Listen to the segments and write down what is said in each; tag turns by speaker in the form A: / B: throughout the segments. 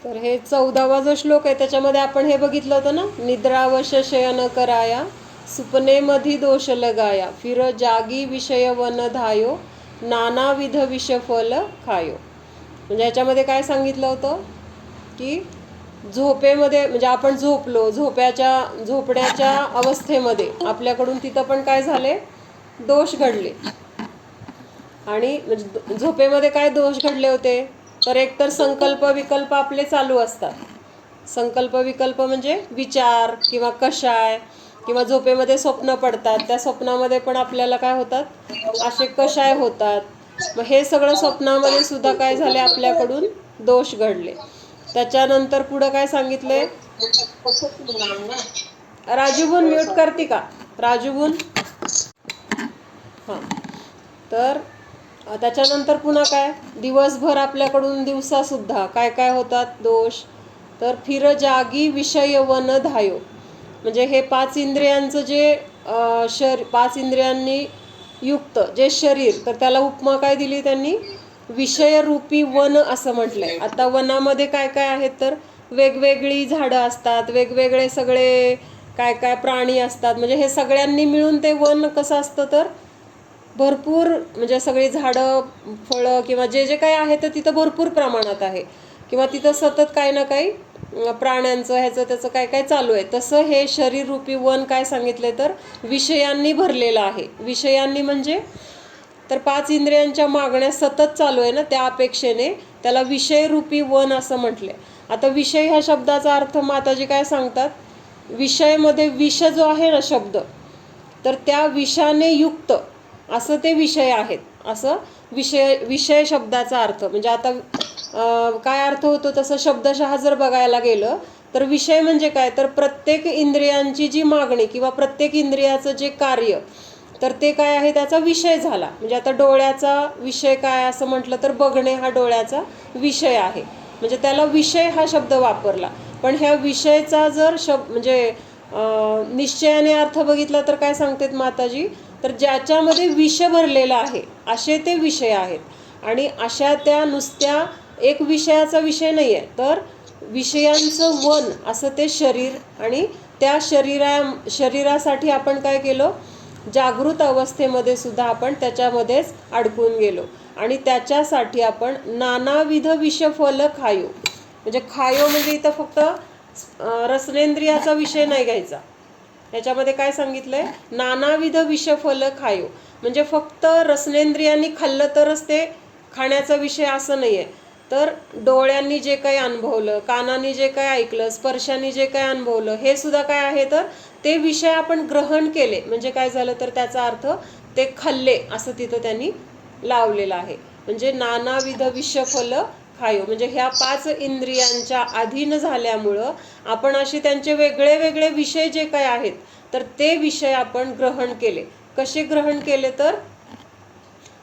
A: तर हे 14वा जो श्लोक आहे त्याच्यामध्ये आपण हे बघितलं होतं ना, निद्रावश शयन कराया सुपने मधी दोष लगाया फिर जागी विषय वन धायो नानाविध विषफल खायो. म्हणजे याच्यामध्ये काय सांगितलं होतं की झोपेमध्ये म्हणजे आपण झोपलो, झोपण्याच्या अवस्थेमध्ये आपल्याकडून तिथं पण काय झाले, दोष घडले. आणि म्हणजे झोपेमध्ये काय दोष घडले होते, तर एकतर संकल्प विकल्प आपले चालू असतात. संकल्प विकल्प म्हणजे विचार किंवा कषाय, किंवा झोपेमध्ये स्वप्न पडतात, त्या स्वप्नामध्ये पण आपल्याला काय होतात, असे कषाय होतात. मग हे सगळं स्वप्नामध्ये सुद्धा काय झाले, आपल्याकडून दोष घडले. त्याच्यानंतर पुढं काय सांगितलंय, राजूबून म्यूट करते का राजूबून? हां. तर त्याच्यानंतर पुन्हा काय, दिवसभर आपल्याकडून दिवसासुद्धा काय काय होतात दोष, तर फिर जागी विषय वन धायो. म्हणजे हे 5 इंद्रियांचं जे 5 इंद्रियांनी युक्त जे शरीर, तर त्याला उपमा काय दिली त्यांनी, विषयरूपी वन असं म्हटलंय. आता वनामध्ये काय काय आहेत, तर वेगवेगळी झाडं असतात, वेगवेगळे सगळे काय काय प्राणी असतात. म्हणजे हे सगळ्यांनी मिळून ते वन कसं असतं, तर भरपूर म्हणजे सगळी झाडं फळं किंवा जे जे काही आहे तर तिथं भरपूर प्रमाणात आहे, किंवा तिथं सतत काही ना काही प्राण्यांचं ह्याचं त्याचं काय काय चालू आहे. तसं हे शरीररूपी वन काय सांगितलंय, तर विषयांनी भरलेलं आहे. विषयांनी म्हणजे तर 5 इंद्रियांच्या मागण्या सतत चालू आहे ना, त्या अपेक्षेने त्याला विषयरूपी वन असं म्हटलंय. आता विषय ह्या शब्दाचा अर्थ माताजी काय सांगतात, विषयमध्ये विष जो आहे ना शब्द, तर त्या विषाने युक्त असं ते विषय आहेत, असं विषय शब्दाचा अर्थ. म्हणजे आता काय अर्थ होतो तसं शब्दशः जर बघायला गेलं तर विषय म्हणजे काय, तर प्रत्येक इंद्रियांची जी मागणी किंवा प्रत्येक इंद्रियाचं जे कार्य, तर ते काय आहे, त्याचा विषय झाला. म्हणजे आता डोळ्याचा विषय काय असं म्हटलं तर बघणे हा डोळ्याचा विषय आहे. म्हणजे त्याला विषय हा शब्द वापरला. पण ह्या विषयचा जर म्हणजे निश्चयाने अर्थ बघितला तर काय सांगतात माताजी, तर ज्याच्यामध्ये विष भरलेला आहे असे ते विषय आहेत. आणि अशा त्या नुसत्या एक विषयाचा विषय नाही आहे, तर विषयांचं वन असं ते शरीर. आणि त्या शरीरासाठी आपण काय केलं, जागृत अवस्थेमध्ये सुद्धा आपण त्याच्यामध्येच अडकून गेलो. आणि त्याच्यासाठी आपण नानाविध विषफल खायो. म्हणजे खायो म्हणजे इथं फक्त रसनेंद्रियाचा विषय नाही घ्यायचा. याच्यामध्ये काय सांगितलंय, नानाविध विषफल खायो. म्हणजे फक्त रसनेंद्रियांनी खाल्लं तरच ते खाण्याचा विषय असं नाही आहे. तर डोळ्यांनी जे काही अनुभवलं, कानांनी जे काही ऐकलं, स्पर्शाने जे काही अनुभवलं, हे सुद्धा काय आहे, तर ते विषय आपण ग्रहण केले. म्हणजे काय झालं, तर त्याचा अर्थ ते खाल्ले असं तिथं त्यांनी लावलेलं आहे. म्हणजे नानाविध विषफल खायो. म्हणजे ह्या 5 इंद्रियांच्या अधीन झाल्यामुळं आपण असे त्यांचे वेगळे वेगळे विषय जे काय आहेत, तर ते विषय आपण ग्रहण केले. कसे ग्रहण केले, तर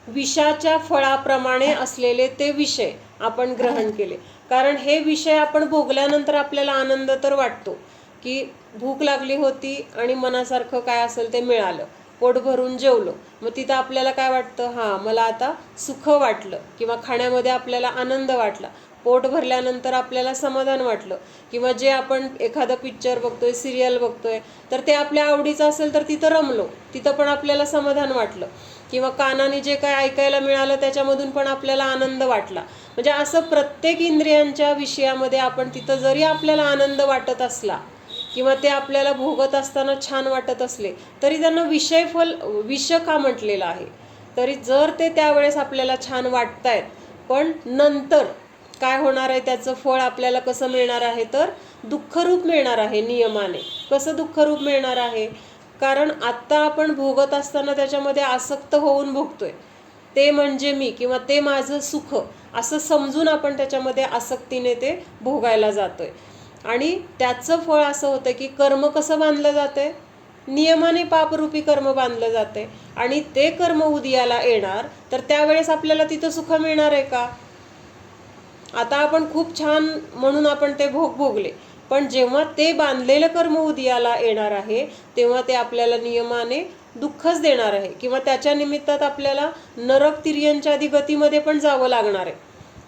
A: विषाच्या फळाप्रमाणे असलेले ते विषय आपण ग्रहण केले. कारण हे विषय आपण भोगल्यानंतर आपल्याला आनंद तर वाटतो, की भूक लागली होती आणि मनासारखं काय असेल ते मिळालं, पोट भरून जेवलो, मग तिथं आपल्याला काय वाटतं, हां मला आता सुख वाटलं, किंवा खाण्यामध्ये आपल्याला आनंद वाटला, पोट भरल्यानंतर आपल्याला समाधान वाटलं. किंवा जे आपण एखादं पिक्चर बघतोय, सिरियल बघतोय, तर ते आपल्या आवडीचं असेल तर तिथं रमलो, तिथं पण आपल्याला समाधान वाटलं. किंवा कानाने जे काय ऐकायला मिळालं त्याच्यामधून पण आपल्याला आनंद वाटला. म्हणजे असं प्रत्येक इंद्रियांच्या विषयामध्ये आपण तिथं जरी आपल्याला आनंद वाटत असला किंवा ते आपल्याला भोगत असताना छान वाटत असले, तरी त्यांना विष का म्हटलेलं आहे. तरी जर ते त्यावेळेस आपल्याला छान वाटतायत, पण नंतर काय होणार आहे, त्याचं फळ आपल्याला कसं मिळणार आहे, तर दुःखरूप मिळणार आहे नियमाने. कसं दुःखरूप मिळणार आहे, कारण आत्ता आपण भोगत असताना त्याच्यामध्ये आसक्त होऊन भोगतोय. ते म्हणजे मी, किंवा ते माझं सुख असं समजून आपण त्याच्यामध्ये आसक्तीने ते भोगायला जातोय. आणि त्याचं फळ असं होतं की कर्म कसं बांधलं जातंय, नियमाने पापरूपी कर्म बांधलं जाते. आणि ते कर्म उदयाला येणार, तर त्यावेळेस आपल्याला तिथं सुख मिळणार आहे का. आता आपण खूप छान म्हणून आपण ते भोगले, पण जेव्हा ते बांधलेलं कर्म उदयाला येणार आहे, तेव्हा ते आपल्याला नियमाने दुःखच देणार आहे. किंवा त्याच्या निमित्तात आपल्याला नरक तिर्यंच्या आधी गतीमध्ये पण जावं लागणार आहे.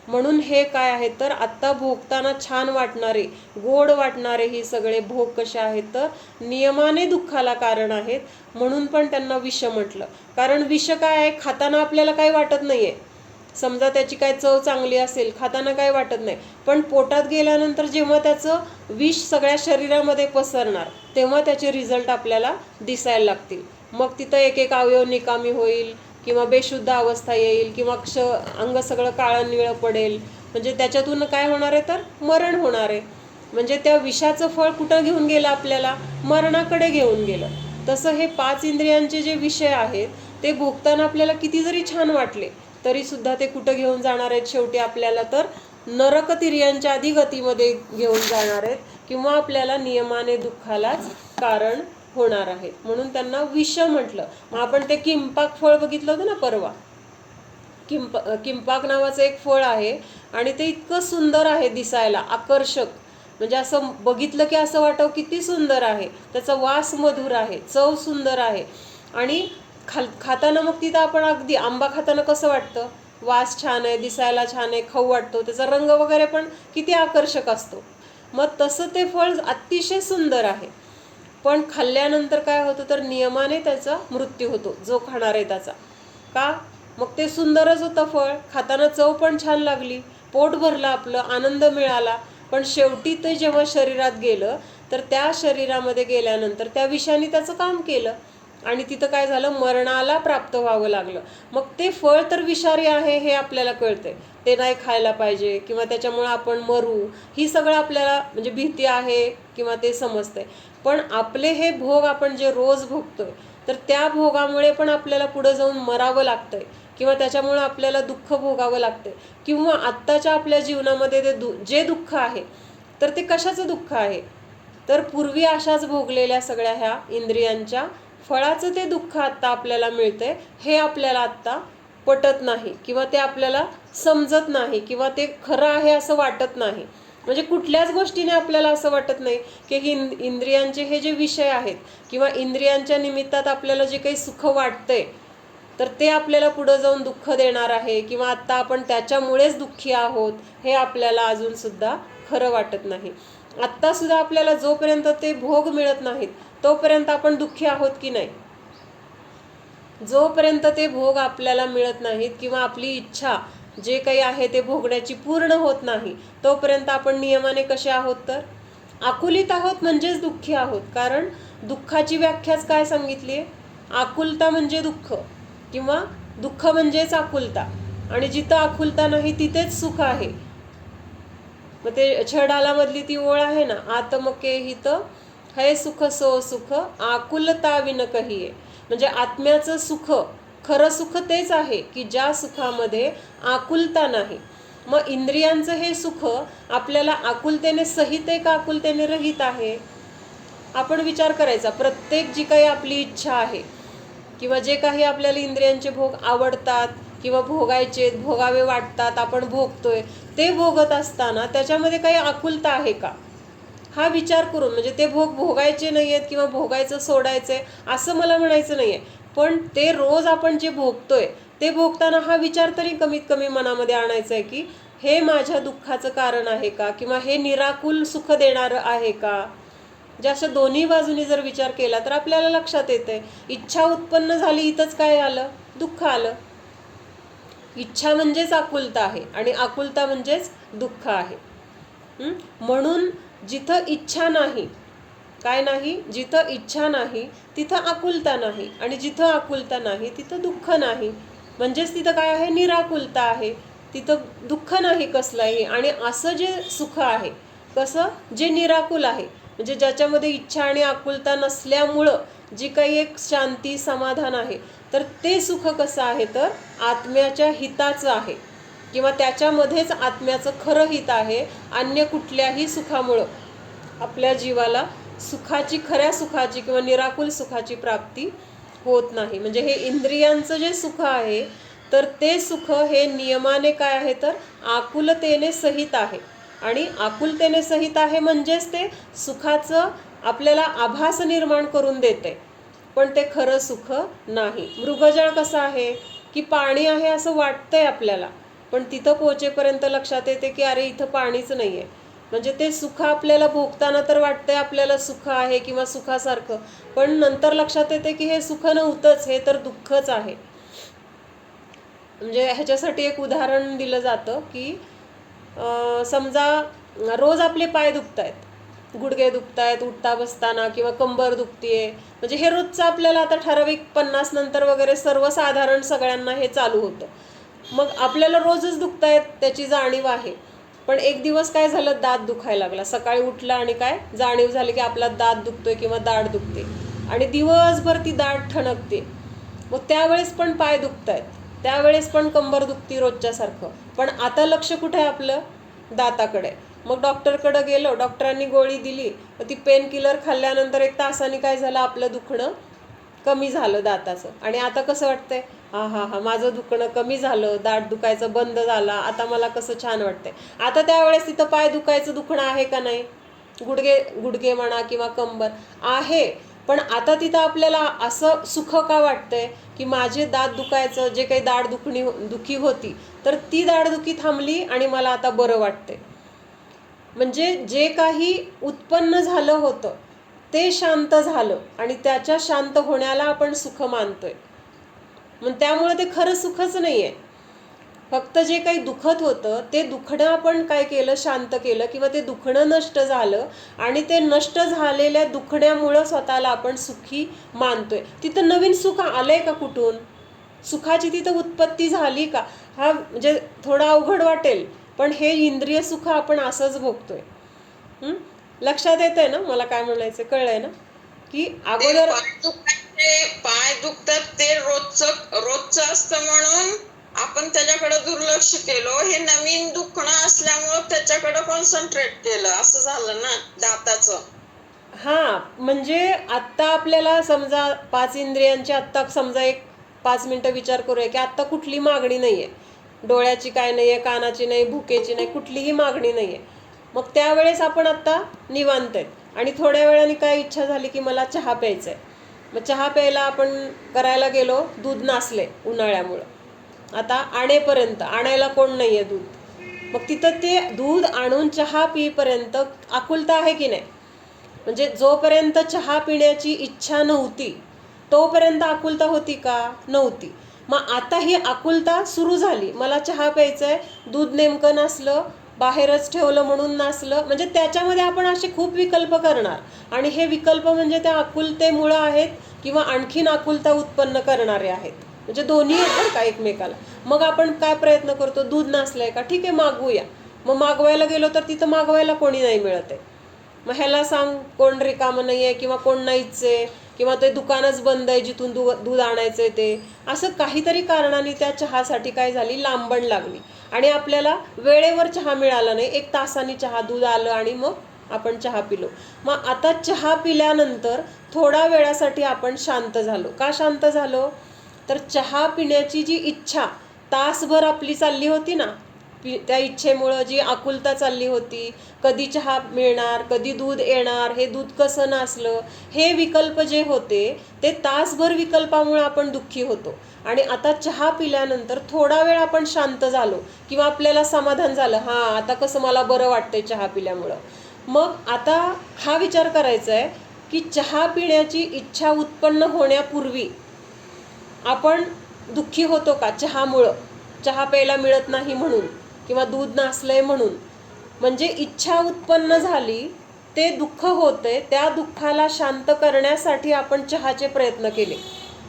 A: म्हणून हे काय आहे तर आत्ता भोगताना छान वाटणारे, गोड वाटणारे हे सगळे भोग कसे आहेत तर नियमाने दुःखाला कारण आहेत, म्हणून पण त्यांना विष म्हटलं. कारण विष काय आहे, खाताना आपल्याला काही वाटत नाहीये. समजा त्याची काय चव चांगली असेल, खाताना काही वाटत नाही, पण पोटात गेल्यानंतर जेव्हा त्याचं विष सगळ्या शरीरामध्ये पसरणार तेव्हा त्याचे रिझल्ट आपल्याला दिसायला लागतील. मग तिथं एक एक अवयव निकामी होईल किंवा बेशुद्ध अवस्था येईल किंवा अंग सगळं काळं निळं पडेल. म्हणजे त्याच्यातून काय होणार आहे तर मरण होणार आहे. म्हणजे त्या विषाचं फळ कुठं घेऊन गेलं आपल्याला, मरणाकडे घेऊन गेलं. तसं हे 5 इंद्रियांचे जे विषय आहेत ते भोगताना आपल्याला किती जरी छान वाटले तरी सुद्धा ते कुठं घेऊन जाणार आहेत शेवटी आपल्याला तर नरकतिर्यांच्या अधिगतीमध्ये घेऊन जाणार आहेत किंवा आपल्याला नियमाने दुःखालाच कारण होणार आहेत. म्हणून त्यांना विष म्हटलं. मग आपण ते किंपाक फळ बघितलं होतं ना परवा. किंपाक नावाचं एक फळ आहे आणि ते इतकं सुंदर आहे दिसायला, आकर्षक. म्हणजे असं बघितलं की असं वाटावं किती सुंदर आहे. त्याचा वास मधुर आहे, चव सुंदर आहे. आणि खाताना मग तिथं आपण अगदी आंबा खाताना कसं वाटतं, वास छान आहे, दिसायला छान आहे, खाऊ वाटतो, त्याचा रंग वगैरे पण किती आकर्षक असतो. मग तसं ते फळ अतिशय सुंदर आहे. पण खाल्ल्यानंतर काय होतं तर नियमाने त्याचा मृत्यू होतो, जो खाणार आहे त्याचा. का, मग ते सुंदरच होतं फळ, खाताना चव पण छान लागली, पोट भरलं आपलं, आनंद मिळाला. पण शेवटी ते जेव्हा शरीरात गेलं तर त्या शरीरामध्ये गेल्यानंतर त्या विषाने त्याचं काम केलं आणि तिथं काय झालं, मरणाला प्राप्त व्हावं लागलं. मग ते फळ तर विषारी आहे हे आपल्याला कळतंय, ते नाही खायला पाहिजे किंवा त्याच्यामुळे आपण मरू, ही सगळं आपल्याला म्हणजे भीती आहे किंवा ते समजतंय. पण आपले हे भोग आपण जे रोज भोगतोय तर त्या भोगामुळे पण आपल्याला पुढे जाऊन मरावं लागतंय किंवा त्याच्यामुळे आपल्याला दुःख भोगावं लागतंय. किंवा आत्ताच्या आपल्या जीवनामध्ये ते जे दुःख आहे तर ते कशाचं दुःख आहे तर पूर्वी अशाच भोगलेल्या सगळ्या ह्या इंद्रियांच्या फळाचं ते दुःख आत्ता आपल्याला मिळतंय. हे आपल्याला आत्ता पटत नाही किंवा ते आपल्याला समजत नाही किंवा ते खरं आहे असं वाटत नाही. म्हणजे कुठल्याच गोष्टीने आपल्याला असं वाटत नाही की ही इंद्रियांचे हे जे विषय आहेत किंवा इंद्रियांच्या निमित्तात आपल्याला जे काही सुख वाटतंय तर ते आपल्याला पुढे जाऊन दुःख देणार आहे किंवा आत्ता आपण त्याच्यामुळेच दुःखी आहोत हे आपल्याला अजून सुद्धा खरं वाटत नाही. आत्ता सुद्धा आपल्याला जोपर्यंत ते भोग मिळत नाहीत तोपर्यंत आपण दुःखी आहोत की नाही. जोपर्यंत ते भोग आपल्याला मिळत नाहीत किंवा आपली इच्छा जे काही आहे ते भोगण्याची पूर्ण होत नाही तोपर्यंत आपण नियमाने कसे आहोत तर आकुलित आहोत, म्हणजेच दुःखी आहोत. कारण दुःखाची व्याख्याच काय सांगितली आहे, आकुलता म्हणजे दुःख किंवा दुःख म्हणजेच आकुलता. आणि जिथं आकुलता नाही तिथेच सुख आहे. मग ते छडालामधली ती ओळ आहे ना, आत्मके हित हे सुख सो सुख आकुलता विन कहिये. म्हणजे आत्म्याचं सुख, खरं सुख तेच आहे की ज्या सुखामध्ये आकुलता नाही. मग इंद्रियांचं हे सुख आपल्याला आकुलतेने सहित आहे का आकुलतेने रहित आहे, आपण विचार करायचा. प्रत्येक जी काही आपली इच्छा आहे किंवा जे काही आपल्याला इंद्रियांचे भोग आवडतात किंवा भोगायचे भोगावे वाटतात आपण भोगतोय, ते भोगत असताना त्याच्यामध्ये काही आकुलता आहे का हा विचार करून. म्हणजे ते भोग भोगायचे नाही आहेत किंवा भोगायचं सोडायचंय असं मला म्हणायचं नाहीये, पण ते रोज आपण जे भोगतोय ते भोगताना हा विचार तरी कमीत कमी मनामध्ये आणायचा आहे की हे माझ्या दुःखाचं कारण आहे का किंवा हे निराकुल सुख देणारं आहे का. जे अशा दोन्ही बाजूनी जर विचार केला तर आपल्याला लक्षात येतंय इच्छा उत्पन्न झाली इथंच काय आलं, दुःख आलं. इच्छा म्हणजेच आकुलता आहे आणि आकुलता म्हणजेच दुःख आहे. म्हणून जिथं इच्छा नाही, काय नाही, जिथं इच्छा नाही तिथं आकुलता नाही आणि जिथं आकुलता नाही तिथं दुःख नाही. म्हणजेच तिथं काय आहे, निराकुलता आहे, तिथं दुःख नाही कसलाही. आणि असं जे सुख आहे कसं, जे निराकुल आहे, म्हणजे ज्याच्यामध्ये इच्छा आणि आकुलता नसल्यामुळं जी काही एक शांती समाधान आहे तर ते सुख कसं आहे तर आत्म्याच्या हिताचं आहे किंवा त्याच्यामध्येच आत्म्याचं खरं हित आहे. अन्य कुठल्याही सुखामुळं आपल्या जीवाला सुखाची, खऱ्या सुखाची किंवा निराकुल सुखाची प्राप्ती होत नाही. म्हणजे हे इंद्रियांचं जे सुख आहे तर ते सुख हे नियमाने काय आहे तर आकुलतेने सहित आहे. आणि आकुलतेने सहित आहे म्हणजेच ते सुखाचं आपल्याला आभास निर्माण करून देते, पण ते खरं सुख नाही. मृगजळ कसं आहे की पाणी आहे असं वाटतंय आपल्याला, पण तिथं पोहोचेपर्यंत लक्षात येते की अरे इथं पाणीच नाही आहे. म्हणजे ते सुख आपल्याला भोगताना तर वाटतंय आपल्याला सुख आहे किंवा सुखासारखं, पण नंतर लक्षात येते की हे सुख नव्हतंच, हे तर दुःखच आहे. म्हणजे ह्याच्यासाठी एक उदाहरण दिलं जातं की समजा रोज आपले पाय दुखत आहेत, गुडघे दुखत आहेत उठता बसताना, किंवा कंबर दुखतीये, म्हणजे हे रोजचं आपल्याला आता ठराविक 50 नंतर वगैरे सर्वसाधारण सगळ्यांना हे चालू होतं. मग आपल्याला रोजच दुखतायत त्याची जाणीव आहे, पण एक दिवस काय झालं, दात दुखायला लागला. सकाळी उठला आणि काय जाणीव झाली की आपला दात दुखतोय किंवा दाढ दुखते, आणि दिवसभर ती दाढ ठणकते. मग त्यावेळेस पण पाय दुखतायत, त्यावेळेस पण कंबर दुखती रोजच्यासारखं, पण आता लक्ष कुठे आहे आपलं, दाताकडे. मग डॉक्टरकडे गेलो, डॉक्टरांनी गोळी दिली, ती पेन किलर खाल्ल्यानंतर 1 तासाने काय झालं, आपलं दुखणं कमी झालं दाताचं. आणि आता कसं वाटतंय, हा हा हा माझं दुखणं कमी झालं, दाढ दुखायचं बंद झाला, आता मला कसं छान वाटतंय. आता त्यावेळेस तिथं पाय दुखायचं दुखणं आहे का नाही, गुडघे गुडघे म्हणा किंवा कंबर आहे, पण आता तिथं आपल्याला असं सुख का वाटतंय की माझे दात दुखायचं, जे काही दाढ दुखी होती, तर ती दाढदुखी थांबली आणि मला आता बरं वाटतंय. म्हणजे जे काही उत्पन्न झालं होतं ते शांत झालं, आणि त्याच्या शांत होण्याला आपण सुख मानतोय. मग त्यामुळे ते खरं सुखच नाहीये. फक्त जे काही दुखत होतं ते दुखणं आपण काय केलं, शांत केलं, किंवा ते दुखणं नष्ट झालं, आणि ते नष्ट झालेल्या दुखण्यामुळं स्वतःला आपण सुखी मानतोय. तिथं नवीन सुख आलंय का कुठून, सुखाची तिथं उत्पत्ती झाली का, हा म्हणजे थोडा अवघड वाटेल, पण हे इंद्रिय सुख आपण असंच भोगतोय. लक्षात येतंय ना मला काय म्हणायचं, कळलंय ना, की अगोदर
B: पाय दुखतात ते रोजचं असतं म्हणून आपण त्याच्याकडे दुर्लक्ष केलं. हे नवीन दुखणं असल्यामुळे त्याच्याकडे कॉन्सन्ट्रेट केलं, असं झालं ना दाताचं.
A: हा म्हणजे आत्ता आपल्याला समजा 5 इंद्रियांची, आत्ता समजा एक 5 मिनिटं विचार करूया की आत्ता कुठली मागणी नाहीये, डोळ्याची काय नाहीये, कानाची नाही, भुकेची नाही, कुठलीही मागणी नाहीये. मग त्यावेळेस आपण आत्ता निवांत आहेत, आणि थोड्या वेळाने काय इच्छा झाली की मला चहा प्यायचा आहे. मग चहा प्यायला आपण करायला गेलो, दूध नासले उन्हाळ्यामुळं, आता आणेपर्यंत आणायला कोण नाहीये दूध, मग तिथं ते दूध आणून चहा पिईपर्यंत आकुलता आहे की नाही. म्हणजे जोपर्यंत चहा पिण्याची इच्छा नव्हती तोपर्यंत आकुलता होती का, नव्हती. मग आता ही आकुलता सुरू झाली, मला चहा प्यायचंय, दूध नेमकं नसलं, बाहेरच ठेवलं म्हणून नसलं, म्हणजे त्याच्यामध्ये आपण असे खूप विकल्प करणार, आणि हे विकल्प म्हणजे त्या आकुलतेमुळं आहेत किंवा आणखीन आकुलता उत्पन्न करणारे आहेत. म्हणजे दोन्ही आहेत का एकमेकाला. मग आपण काय प्रयत्न करतो, दूध नसलंय का, ठीक आहे मागवूया. मग मागवायला गेलो तर तिथं मागवायला कोणी नाही मिळत आहे. मग ह्याला सांग कोण रिकामं नाही आहे, किंवा कोण नाहीच आहे, किंवा ते दुकानच बंद आहे जिथून दूध आणायचं आहे ते, असं काहीतरी कारणाने त्या चहासाठी काय झाली, लांबण लागली, आणि आपल्याला वेळेवर चहा मिळाला नाही. 1 तासाने चहा दूध आलं आणि मग आपण चहा पिलो. मग आता चहा पिल्यानंतर थोडा वेळासाठी आपण शांत झालो. का शांत झालो, तर चहा पिण्याची जी इच्छा तासभर आपली चालली होती ना, त्या इच्छेमुळं जी आकुलता चालली होती, कधी चहा मिळणार, कधी दूध येणार, हे दूध कसं नसलं, हे विकल्प जे होते ते तासभर विकल्पामुळे आपण दुःखी होतो. आणि आता चहा पिल्यानंतर थोडा वेळ आपण शांत झालो, किंवा आपल्याला समाधान झालं, हां आता कसं मला बरं वाटतंय चहा पिल्यामुळं. मग आता हा विचार करायचा आहे की चहा पिण्याची इच्छा उत्पन्न होण्यापूर्वी आपण दुःखी होतो का चहामुळं, चहा प्यायला मिळत नाही म्हणून, किंवा दूध नसलंय म्हणून. म्हणजे इच्छा उत्पन्न झाली, ते दुःख होते, त्या दुःखाला शांत करण्यासाठी आपण चहाचे प्रयत्न केले,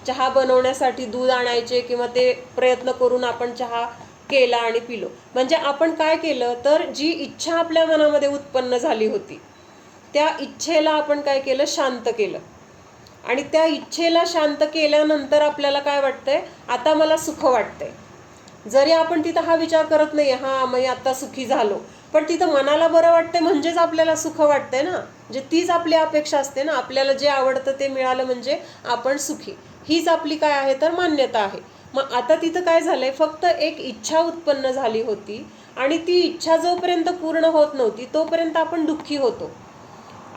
A: चहा बनवण्यासाठी दूध आणायचे, किंवा ते प्रयत्न करून आपण चहा केला आणि पिलो. म्हणजे आपण काय केलं, तर जी इच्छा आपल्या मनामध्ये उत्पन्न झाली होती त्या इच्छेला आपण काय केलं, शांत केलं. आणि त्या इच्छेला शांत केल्यानंतर आपल्याला काय वाटतंय, आता मला सुख वाटतंय. जरी आपण तिथं हा विचार करत नाही, हा मी आता सुखी झालो, पण तिथं मनाला बरं वाटतंय म्हणजेच आपल्याला सुख वाटतंय ना. म्हणजे तीच आपली अपेक्षा असते ना, आपल्याला जे आवडतं ते मिळालं म्हणजे आपण सुखी, हीच आपली काय आहे तर मान्यता आहे. मग आता तिथं काय झालंय, फक्त एक इच्छा उत्पन्न झाली होती, आणि ती इच्छा जोपर्यंत पूर्ण होत नव्हती तोपर्यंत आपण दुःखी होतो.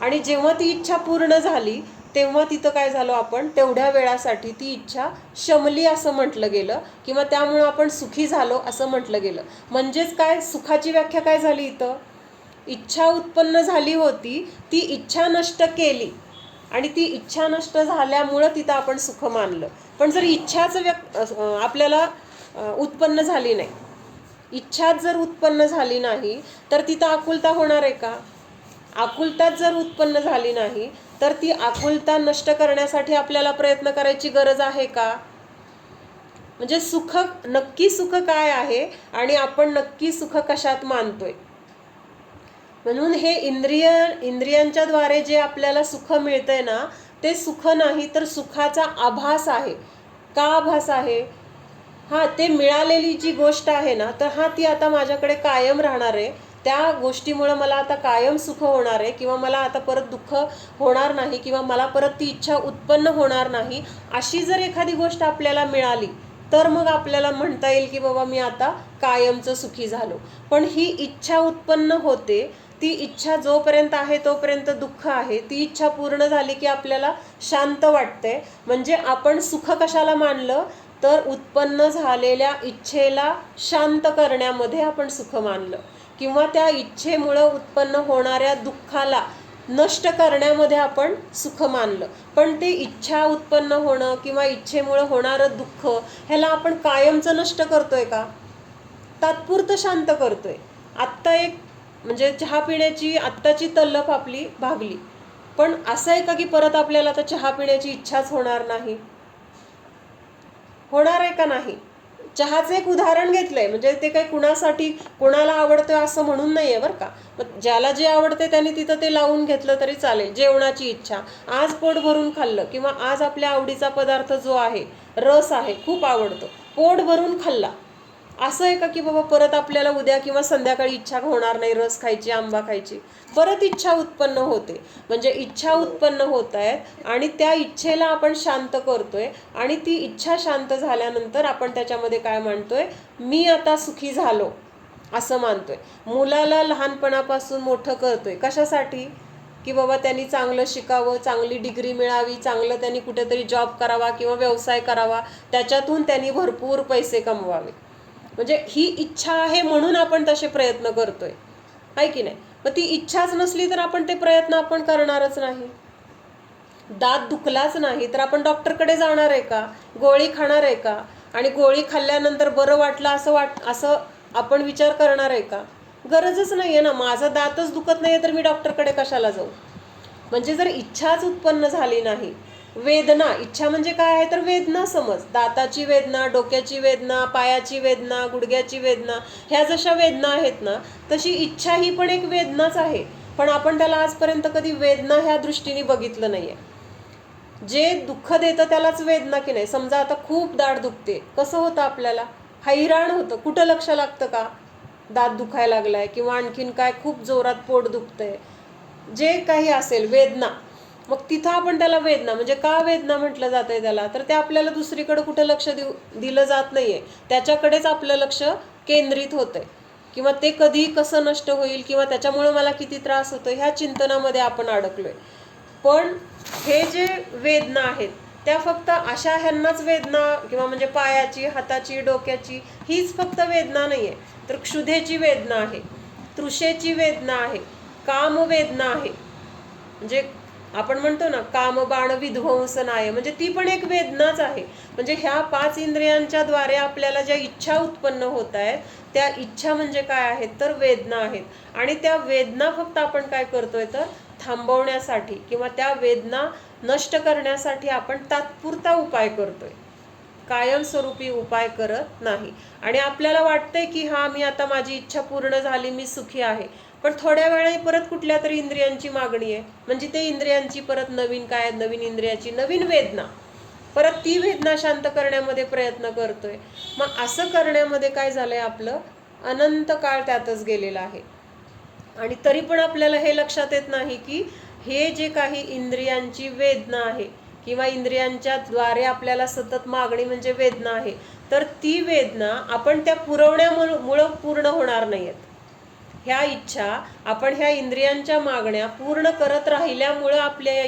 A: आणि जेव्हा ती इच्छा पूर्ण झाली तेव्हा तिथं काय झालो आपण, तेवढ्या वेळासाठी ती इच्छा शमली असं म्हटलं गेलं, किंवा त्यामुळं आपण सुखी झालो असं म्हटलं गेलं. म्हणजेच काय, सुखाची व्याख्या काय झाली इथं, इच्छा उत्पन्न झाली होती, ती इच्छा नष्ट केली आणि ती इच्छा नष्ट झाल्यामुळं तिथं आपण सुख मानलं. पण जर इच्छाच आपल्याला उत्पन्न झाली नाही, इच्छाच जर उत्पन्न झाली नाही तर तिथं आकुलता होणार आहे का? आकुलताच जर उत्पन्न झाली नाही तर ती आकुलता नष्ट करण्यासाठी आपल्याला प्रयत्न करायची गरज आहे का? म्हणजे सुख, नक्की सुख काय आहे आणि आपण नक्की सुख कशात मानतोय. म्हणून हे इंद्रियांच्या द्वारे जे आपल्याला सुख मिळतंय ना, ते सुख नाही तर सुखाचा आभास आहे. का आभास आहे? ते मिळालेली जी गोष्ट आहे ना, तर ती आता माझ्याकडे कायम राहणार आहे, त्या गोष्टीमुळे मला आता कायम सुख होणार आहे, किंवा मला आता परत दुःख होणार नाही, किंवा मला परत ती इच्छा उत्पन्न होणार नाही, अशी जर एखादी गोष्ट आपल्याला मिळाली तर मग आपल्याला म्हणता येईल की बाबा मी आता कायमचं सुखी झालो. पण ही इच्छा उत्पन्न होते, ती इच्छा जोपर्यंत आहे तोपर्यंत दुःख आहे, ती इच्छा पूर्ण झाली की आपल्याला शांत वाटते. म्हणजे आपण सुख कशाला मानलं, तर उत्पन्न झालेल्या इच्छेला शांत करण्यामध्ये आपण सुख मानलं, किंवा त्या इच्छेमुळं उत्पन्न होणाऱ्या दुःखाला नष्ट करण्यामध्ये आपण सुख मानलं. पण ते इच्छा उत्पन्न होणं किंवा इच्छेमुळं होणारं दुःख, ह्याला आपण कायमचं नष्ट करतोय का? तात्पुरतं शांत करतोय. आत्ता एक म्हणजे चहा पिण्याची आत्ताची तल्लफ आपली भागली, पण असं आहे का की परत आपल्याला आता चहा पिण्याची इच्छाच होणार नाही? होणार आहे का नाही? चहाचं एक उदाहरण घेतलंय, म्हणजे ते काही कुणासाठी कोणाला आवडतंय असं म्हणून नाहीये बरं का. ज्याला जे आवडते त्याने तिथं ते लावून घेतलं तरी चालेल. जेवणाची इच्छा, आज पोट भरून खाल्लं, किंवा आज आपल्या आवडीचा पदार्थ जो आहे, रस आहे, खूप आवडतो, पोट भरून खाल्ला. असं आहे का की बाबा परत आपल्याला उद्या किंवा संध्याकाळी इच्छा होणार नाही रस खायची, आंबा खायची? परत इच्छा उत्पन्न होते. म्हणजे इच्छा उत्पन्न होत आहेत आणि त्या इच्छेला आपण शांत करतोय, आणि ती इच्छा शांत झाल्यानंतर आपण त्याच्यामध्ये काय मानतोय, मी आता सुखी झालो असं मानतोय. मुलाला लहानपणापासून मोठं करतोय कशासाठी, की बाबा त्यांनी चांगलं शिकावं, चांगली डिग्री मिळावी, चांगलं त्यांनी कुठेतरी जॉब करावा किंवा व्यवसाय करावा, त्याच्यातून त्यांनी भरपूर पैसे कमवावे. म्हणजे ही इच्छा आहे म्हणून आपण तसे प्रयत्न करतोय, आहे की नाही? मग ती इच्छाच नसली तर आपण ते प्रयत्न आपण करणारच नाही. दात दुखलाच नाही तर आपण डॉक्टरकडे जाणार आहे का? गोळी खाणार आहे का? आणि गोळी खाल्ल्यानंतर बरं वाटलं असं आपण विचार करणार आहे का? गरजच नाहीये ना. माझा दातच दुखत नाहीये तर मी डॉक्टरकडे कशाला जाऊ? म्हणजे जर इच्छाच उत्पन्न झाली नाही, वेदना, इच्छा म्हणजे काय आहे तर वेदना समज, दाताची वेदना, डोक्याची वेदना, पायाची वेदना, गुडघ्याची वेदना, ह्या जशा वेदना आहेत ना, तशी इच्छा ही पण एक वेदनाच आहे. पण आपण त्याला आजपर्यंत कधी वेदना ह्या दृष्टीने बघितलं नाहीये. जे दुःख देतं त्यालाच वेदना की नाही. समजा आता खूप दाढ दुखते, कसं होतं आपल्याला, हैराण होतं, कुठं लक्ष लागतं का, दात दुखायला लागलाय किंवा आणखीन काय, खूप जोरात पोट दुखतंय, जे काही असेल वेदना, मग तिथं आपण त्याला वेदना, म्हणजे का वेदना म्हटलं जातंय त्याला, तर ते आपल्याला दुसरीकडे कुठं लक्ष दिलं जात नाहीये, त्याच्याकडेच आपलं लक्ष केंद्रित होतंय, किंवा ते कधी कसं नष्ट होईल किंवा त्याच्यामुळे मला किती त्रास होतो ह्या चिंतनामध्ये आपण अडकलोय. पण हे जे वेदना आहेत त्या फक्त अशा ह्यांनाच वेदना, किंवा म्हणजे पायाची, हाताची, डोक्याची, हीच फक्त वेदना नाहीये, तर क्षुधेची वेदना आहे, तृषेची वेदना आहे, काम वेदना आहे, म्हणजे आपण म्हणतो ना काम बाण विध्वंसनाय, म्हणजे ती पण एक वेदनाच आहे. म्हणजे ह्या 5 इंद्रियांच्या द्वारे आपल्याला ज्या इच्छा उत्पन्न होत आहेत त्या इच्छा म्हणजे काय आहेत तर वेदना आहेत. आणि त्या वेदना फक्त आपण काय करतोय तर थांबवण्यासाठी किंवा त्या वेदना नष्ट करण्यासाठी आपण तात्पुरता उपाय करतोय, कायमस्वरूपी उपाय करत नाही. आणि आपल्याला वाटतंय की मी आता माझी इच्छा पूर्ण झाली, मी सुखी आहे, पण थोड्या वेळाने परत कुठल्या तरी इंद्रियांची मागणी आहे, म्हणजे ते इंद्रियांची परत नवीन इंद्रियाची नवीन वेदना, परत ती वेदना शांत करण्यामध्ये प्रयत्न करतोय. मग असं करण्यामध्ये काय झालंय, आपलं अनंत काळ त्यातच गेलेला आहे. आणि तरी पण आपल्याला हे लक्षात येत नाही की हे जे काही इंद्रियांची वेदना आहे किंवा इंद्रियांच्या द्वारे आपल्याला सतत मागणी म्हणजे वेदना आहे, तर ती वेदना आपण त्या पुरवण्यामुळं पूर्ण होणार नाहीयेत. ह्या इच्छा आपण ह्या इंद्रियांच्या मागण्या पूर्ण करत राहिल्यामुळं आपल्या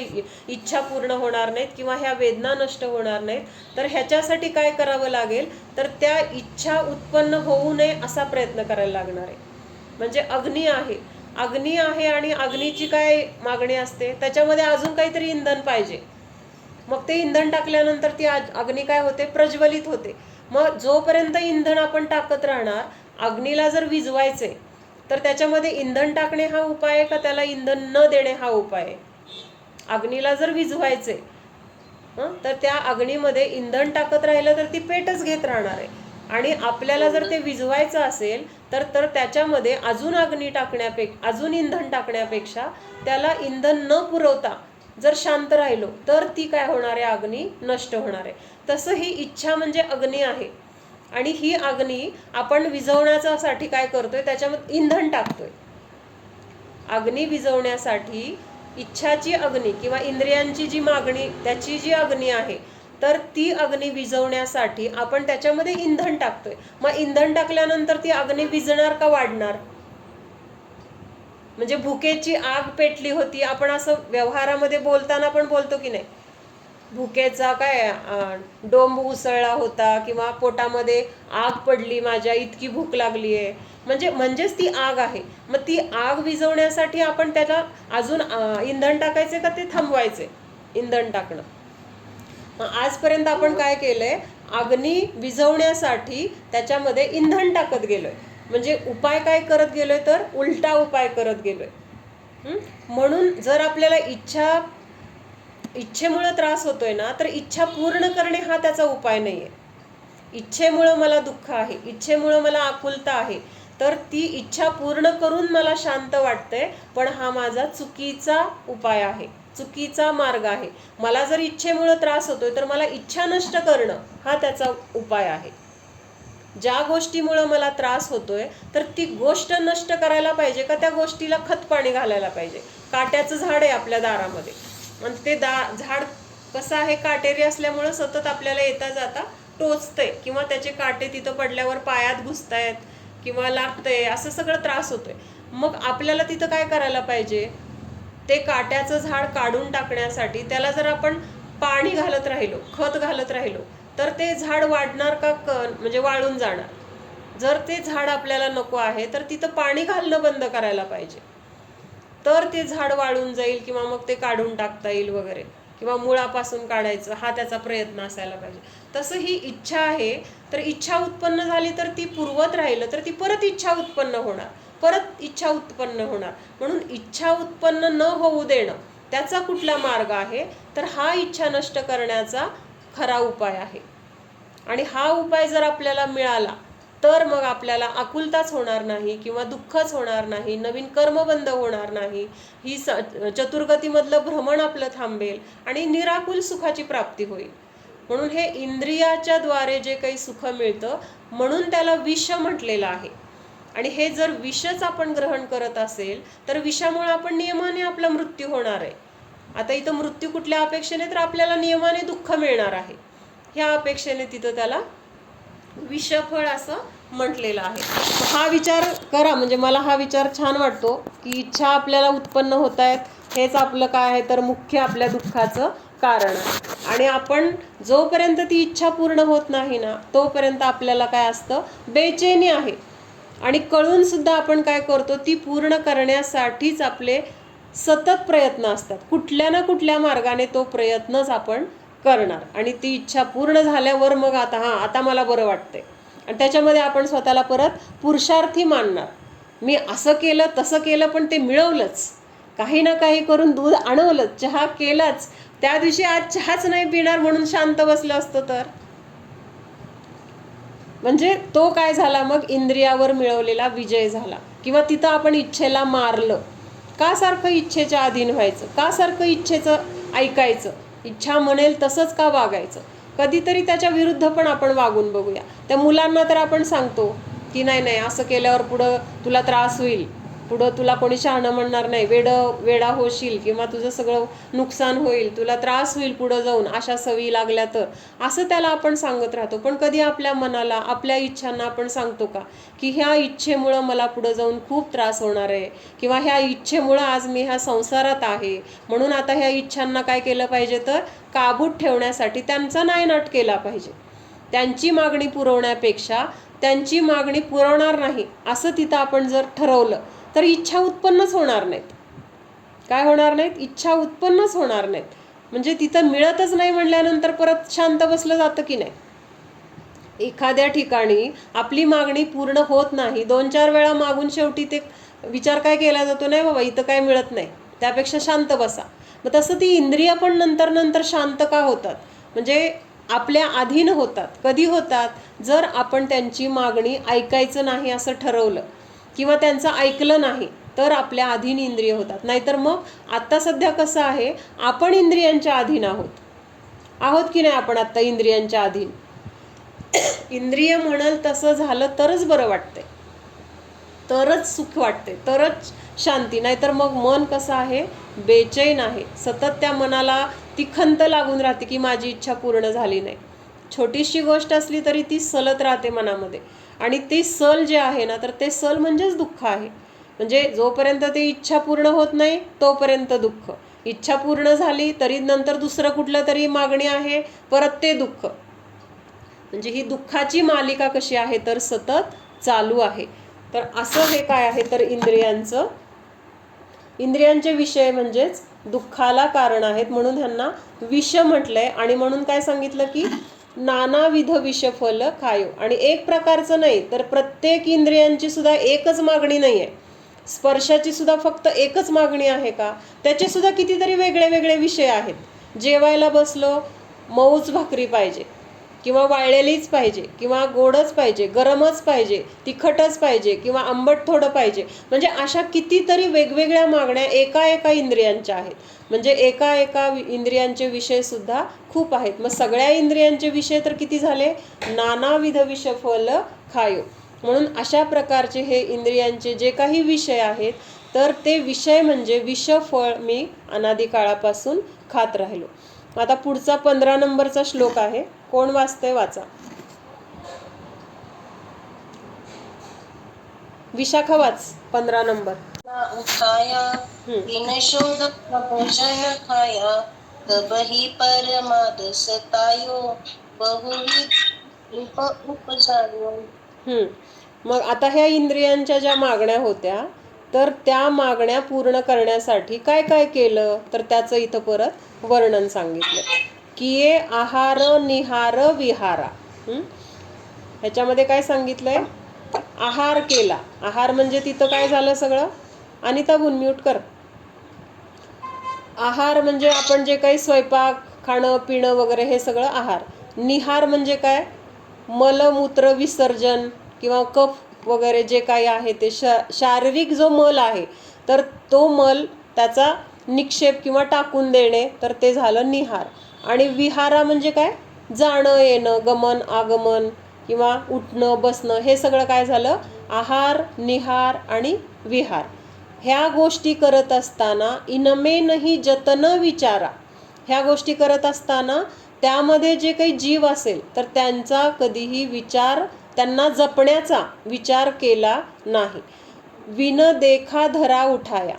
A: इच्छा पूर्ण होणार नाहीत किंवा ह्या वेदना नष्ट होणार नाहीत. तर ह्याच्यासाठी काय करावं लागेल, तर त्या इच्छा उत्पन्न होऊ नये असा प्रयत्न करायला लागणार आहे. म्हणजे अग्नी आहे आणि अग्नीची काय मागणी असते, त्याच्यामध्ये अजून काहीतरी इंधन पाहिजे. मग ते इंधन टाकल्यानंतर ती अग्नी काय होते, प्रज्वलित होते. मग जोपर्यंत इंधन आपण टाकत राहणार, अग्नीला जर विझवायचे तर त्याच्यामध्ये इंधन टाकणे हा उपाय आहे का त्याला इंधन न देणे हा उपाय आहे? अग्नीला जर विझवायचे तर त्या अग्नीमध्ये इंधन टाकत राहिलं तर ती पेटच घेत राहणार आहे. आणि आपल्याला जर ते विझवायचं असेल तर तर त्याच्यामध्ये अजून अग्नी टाकण्यापेक्षा, अजून इंधन टाकण्यापेक्षा त्याला इंधन न पुरवता जर शांत राहिलो तर ती काय होणार आहे, अग्नी नष्ट होणार आहे. तसं ही इच्छा म्हणजे अग्नी आहे. आणि ही अग्नी आपण विझवण्यासाठी काय करतोय, त्याच्यामध्ये इंधन टाकतोय. अग्नी विझवण्यासाठी इच्छाची अग्नी किंवा इंद्रियांची जी मागणी त्याची जी अग्नी आहे, तर ती अग्नी विझवण्यासाठी आपण त्याच्यामध्ये इंधन टाकतोय. मग इंधन टाकल्यानंतर ती अग्नी विझणार का वाढणार? म्हणजे भुकेची आग पेटली होती, आपण असं व्यवहारामध्ये बोलताना पण बोलतो की नाही, भुकेचा काय डोंब उसळला होता किंवा पोटामध्ये आग पडली, माझ्या इतकी भूक लागली आहे. म्हणजेच ती आग आहे. मग ती आग विझवण्यासाठी आपण त्याला अजून इंधन टाकायचे का ते थांबवायचे इंधन टाकणं? मग आजपर्यंत आपण काय केलंय, अग्नी विझवण्यासाठी त्याच्यामध्ये इंधन टाकत गेलोय. म्हणजे उपाय काय करत गेलोय, तर उलटा उपाय करत गेलोय. म्हणून जर आपल्याला इच्छेमुळे त्रास होतोय ना, तर इच्छा पूर्ण करणे हा त्याचा उपाय नाहीये. इच्छेमुळे मला दुःख आहे, इच्छेमुळे मला आकुलता आहे, तर ती इच्छा पूर्ण करून मला शांत वाटतंय, पण हा माझा चुकीचा उपाय आहे, चुकीचा मार्ग आहे. मला जर इच्छेमुळे त्रास होतोय तर मला इच्छा नष्ट करणं हा त्याचा उपाय आहे. ज्या गोष्टीमुळे मला त्रास होतोय तर ती गोष्ट नष्ट करायला पाहिजे का त्या गोष्टीला खत पाणी घालायला पाहिजे? काट्याचं झाड आहे आपल्या दारामध्ये आणि ते झाड कसं आहे, काटेरी असल्यामुळं सतत आपल्याला येता जाता टोचतंय किंवा त्याचे काटे तिथं पडल्यावर पायात घुसतायत किंवा लागतंय, असं सगळं त्रास होतोय. मग आपल्याला तिथं काय करायला पाहिजे, ते काट्याचं झाड काढून टाकण्यासाठी त्याला जर आपण पाणी घालत राहिलो, खत घालत राहिलो, तर ते झाड वाढणार का म्हणजे वाळून जाणार? जर ते झाड आपल्याला नको आहे तर तिथं पाणी घालणं बंद करायला पाहिजे, तर ते झाड वाळून जाईल किंवा मग ते काढून टाकता येईल वगैरे, किंवा मुळापासून काढायचं हा त्याचा प्रयत्न असायला पाहिजे. तसं ही इच्छा आहे, तर इच्छा उत्पन्न झाली तर ती पुरवत राहिलं तर ती परत इच्छा उत्पन्न होणार, परत इच्छा उत्पन्न होणार. म्हणून इच्छा उत्पन्न न होऊ देणं त्याचा कुठला मार्ग आहे, तर हा इच्छा नष्ट करण्याचा खरा उपाय आहे. आणि हा उपाय जर आपल्याला मिळाला तर मग आपल्याला आकुलताच होणार नाही किंवा दुःखच होणार नाही, नवीन कर्म बंद होणार नाही, ही चतुर्गतीमधलं भ्रमण आपलं थांबेल आणि निराकुल सुखाची प्राप्ती होईल. म्हणून हे इंद्रियाच्या द्वारे जे काही सुख मिळतं म्हणून त्याला विष म्हटलेलं आहे. आणि हे जर विषच आपण ग्रहण करत असेल तर विषामुळे आपण नियमाने आपला मृत्यू होणार आहे. आता इथं मृत्यू कुठल्या अपेक्षेने, तर आपल्याला नियमाने दुःख मिळणार आहे ह्या अपेक्षेने तिथं त्याला विषफळ असं म्हटलेलं आहे. हा विचार करा, म्हणजे मला हा विचार छान वाटतो की इच्छा आपल्याला उत्पन्न होत आहेत, हेच आपलं काय आहे, तर मुख्य आपल्या दुःखाचं कारण आहे. आणि आपण जोपर्यंत ती इच्छा पूर्ण होत नाही ना तोपर्यंत आपल्याला काय असतं, बेचैनी आहे. आणि कळून सुद्धा आपण काय करतो, ती पूर्ण करण्यासाठीच आपले सतत प्रयत्न असतात. कुठल्या ना कुठल्या मार्गाने तो प्रयत्नच आपण करणार आणि ती इच्छा पूर्ण झाल्यावर मग आता मला बरं वाटतंय आणि त्याच्यामध्ये आपण स्वतःला परत पुरुषार्थी मानणार. मी असं केलं तसं केलं पण ते मिळवलंच, काही ना काही करून दूध आणवलंच, चहा केलाच, त्या दिवशी आज चहाच नाही पिणार म्हणून शांत बसलं असतं तर म्हणजे तो काय झाला, मग इंद्रियावर मिळवलेला विजय झाला. किंवा तिथं आपण इच्छेला मारलं. का सारखं इच्छेच्या अधीन व्हायचं, का सारखं इच्छेचं ऐकायचं, इच्छा म्हणेल तसंच का वागायचं? कधीतरी त्याच्या विरुद्ध पण आपण वागून बघूया. त्या मुलांना तर आपण सांगतो की नाही नाही असं केल्यावर पुढं तुला त्रास होईल, पुढं तुला कोणी शहाणं म्हणणार नाही, वेडा होशील किंवा तुझं सगळं नुकसान होईल, तुला त्रास होईल पुढं जाऊन अशा सवयी लागल्या तर, असं त्याला आपण सांगत राहतो. पण कधी आपल्या मनाला, आपल्या इच्छांना आपण सांगतो का की ह्या इच्छेमुळं मला पुढं जाऊन खूप त्रास होणार आहे, किंवा ह्या इच्छेमुळं आज मी ह्या संसारात आहे, म्हणून आता ह्या इच्छांना काय केलं पाहिजे तर काबूत ठेवण्यासाठी त्यांचा नायनाट केला पाहिजे. त्यांची मागणी पुरवण्यापेक्षा त्यांची मागणी पुरवणार नाही असं तिथं आपण जर ठरवलं तर इच्छा उत्पन्नच होणार नाहीत. काय होणार नाहीत? इच्छा उत्पन्नच होणार नाहीत. म्हणजे तिथं मिळतच नाही म्हणल्यानंतर परत शांत बसलं जातं की नाही. एखाद्या ठिकाणी आपली मागणी पूर्ण होत नाही, 2-4 वेळा मागून शेवटी ते विचार काय केला जातो, नाही बाबा इथं काय मिळत नाही, त्यापेक्षा शांत बसा. मग तसं ती इंद्रिय पण नंतर नंतर शांत का होतात, म्हणजे आपल्या अधीन होतात. कधी होतात? जर आपण त्यांची मागणी ऐकायचं नाही असं ठरवलं किंवा त्यांचं ऐकलं नाही तर आपल्या अधीन इंद्रिय होतात. नाहीतर मग आत्ता सध्या कसं आहे, आपण इंद्रियांच्या अधीन आहोत की नाही. आपण आत्ता इंद्रियांच्या अधीन. इंद्रिय म्हणाल तसं झालं तरच बरं वाटतंय, तरच सुख वाटते, तरच शांती. नाहीतर मग मन कसं आहे, बेचैन आहे. सतत त्या मनाला ती खंत लागून राहते की माझी इच्छा पूर्ण झाली नाही. छोटीशी गोष्ट असली तरी ती सलत राहते मनामध्ये. आणि ते सल जे आहे ना, तर ते सल म्हणजेच दुःख आहे. म्हणजे जोपर्यंत ते इच्छा पूर्ण होत नाही तोपर्यंत दुःख. इच्छा पूर्ण झाली तरी नंतर दुसरं कुठलं तरी मागणी आहे, परत ते दुःख. म्हणजे ही दुःखाची मालिका कशी आहे तर सतत चालू आहे. तर असं हे काय आहे तर इंद्रियांचे विषय म्हणजेच दुःखाला कारण आहेत, म्हणून ह्यांना विष म्हटलंय. आणि म्हणून काय सांगितलं की नानाविध विषफल खायो. आणि एक प्रकारचं नाही तर प्रत्येक इंद्रियांची सुद्धा एकच मागणी नाही आहे. स्पर्शाची सुद्धा फक्त एकच मागणी आहे का? त्याचे सुद्धा कितीतरी वेगळे वेगळे विषय आहेत. जेवायला बसलो, मऊच भाकरी पाहिजे किंवा वाळलेलीच पाहिजे किंवा गोडच पाहिजे, गरमच पाहिजे, तिखटच पाहिजे किंवा आंबट थोडं पाहिजे. म्हणजे अशा कितीतरी वेगवेगळ्या मागण्या एका इंद्रियांच्या आहेत. म्हणजे एका इंद्रियांचे विषय सुद्धा खूप आहेत. मग सगळ्या इंद्रियांचे विषय तर किती झाले? नानाविध विषफल खायो. म्हणून अशा प्रकारचे हे इंद्रियांचे जे काही विषय आहेत तर ते विषय म्हणजे विषफळ मी अनादी काळापासून खात राहिलो. आता पुढचा 15 नंबरचा श्लोक आहे. कोण वाचतंय? वाचा. विशाखा वाच 15 नंबर.
C: उठाया बिन शोध भोजन खाया, तब ही परमाद सतायो, बहुविध उपजायो.
A: मग आता ह्या इंद्रियांच्या ज्या मागण्या होत्या तर त्या मागण्या पूर्ण करण्यासाठी काय काय केलं तर त्याचं इथं परत वर्णन सांगितलं. किये आहार निहार विहारा. ह्याच्यामध्ये काय सांगितलंय? आहार केला. आहार म्हणजे तिथं काय झालं सगळं? अनिता म्यूट कर. आहार म्हणजे आपण जे काही स्वयंपाक, खाणं पिणं वगैरे हे सगळं आहार. निहार म्हणजे काय? मलमूत्र विसर्जन किंवा कफ वगैरे जे काही आहे ते शारीरिक जो मल आहे तर तो मल त्याचा निक्षेप किंवा टाकून देणे तर ते झालं निहार. आणि विहारा म्हणजे काय? जाणं येणं, गमन आगमन किंवा उठणं बसणं, हे सगळं काय झालं? आहार, निहार आणि विहार. ह्या गोष्टी करत असताना इनमे नाही जतन विचारा. ह्या गोष्टी करत असताना त्यामध्ये जे काही जीव असेल तर त्यांचा कधीही विचार, त्यांना जपण्याचा विचार केला नाही. विन देखा धरा उठाया.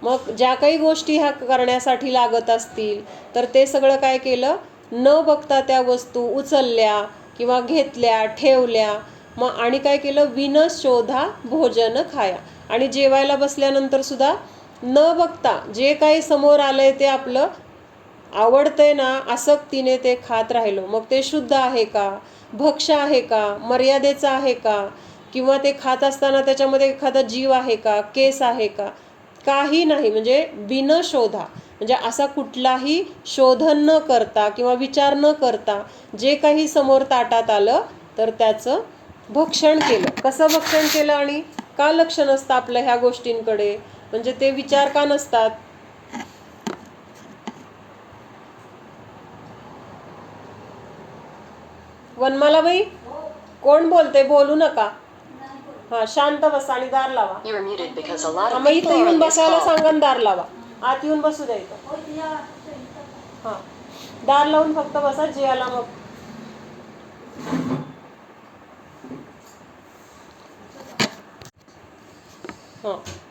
A: मग ज्या काही गोष्टी ह्या करण्यासाठी लागत असतील तर ते सगळं काय केलं? न बघता त्या वस्तू उचलल्या किंवा घेतल्या, ठेवल्या. मग आणि काय केलं? विन शोधा भोजन खाया. आणि जेवायला बसल्यानंतर सुद्धा न बघता जे काही समोर आलंय ते आपलं आवडतंय ना, आसक्तीने ते खात राहिलो. मग ते शुद्ध आहे का? भक्ष आहे का? मर्यादेचं आहे का? किंवा ते खात असताना त्याच्यामध्ये एखादा जीव आहे का? केस आहे का? काही नाही. म्हणजे बिन शोधा, म्हणजे असा कुठलाही शोधन न करता किंवा विचार न करता जे काही समोर ताटात आलं तर त्याचं भक्षण केलं. कसं भक्षण केलं आणि का लक्ष नसतं आपलं ह्या गोष्टींकडे? म्हणजे ते विचार का नसतात? वनमालाबाई, कोण बोलते? बोलू नका. हा, शांत बसा आणि दार लावा.
D: You're muted because a lot of
A: मग इथं
D: people are
A: येऊन
D: on this
A: बसायला
D: call.
A: सांगा आणि दार लावा. आत येऊन बसू द्या इथं. हा, दार लावून फक्त बसा. जियाला मग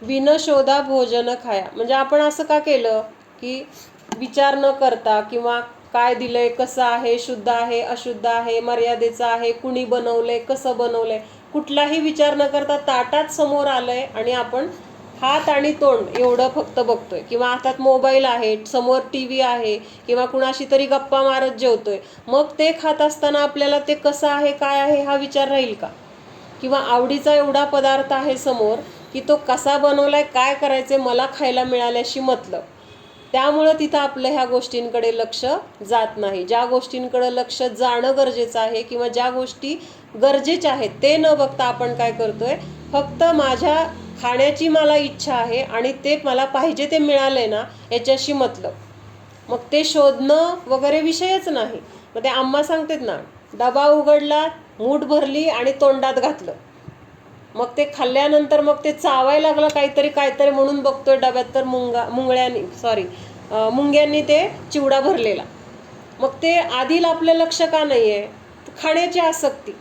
A: बिन शोधा भोजन खाया, म्हणजे आपण असं का केलं की विचार न करता किंवा काय दिलंय, कसं आहे, शुद्ध आहे, अशुद्ध आहे, मर्यादेचं आहे, कुणी बनवलंय, कसं बनवलंय, कुठलाही विचार न करता ताटात समोर आलंय आणि आपण हात आणि तोंड एवढं फक्त बघतोय, किंवा हातात मोबाईल आहे, समोर टीव्ही आहे, किंवा कुणाशी तरी गप्पा मारत जेवतोय. मग ते खात असताना आपल्याला ते कसं आहे, काय आहे हा विचार राहील का? किंवा आवडीचा एवढा पदार्थ आहे समोर की तो कसा बनवलाय, काय करायचे, मला खायला मिळाल्याशी मतलब. त्यामुळं तिथं आपलं ह्या गोष्टींकडे लक्ष जात नाही. ज्या गोष्टींकडे लक्ष जाणं गरजेचं आहे किंवा ज्या गोष्टी गरजेच्या आहेत ते न बघता आपण काय करतोय, फक्त माझ्या खाण्याची मला इच्छा आहे आणि ते मला पाहिजे ते मिळालंय ना याच्याशी मतलब. मग ते शोधणं वगैरे विषयच नाही. मग ते आम्हा सांगतात ना, डबा उघडला, मूठ भरली आणि तोंडात घातलं. मग ते खाल्ल्यानंतर मग ते चावायला लागलं काहीतरी म्हणून बघतोय डब्यात तर मुंग्यांनी ते चिवडा भरलेला. मग ते आधील आपलं लक्ष का नाही आहे? खाण्याची आसक्ती.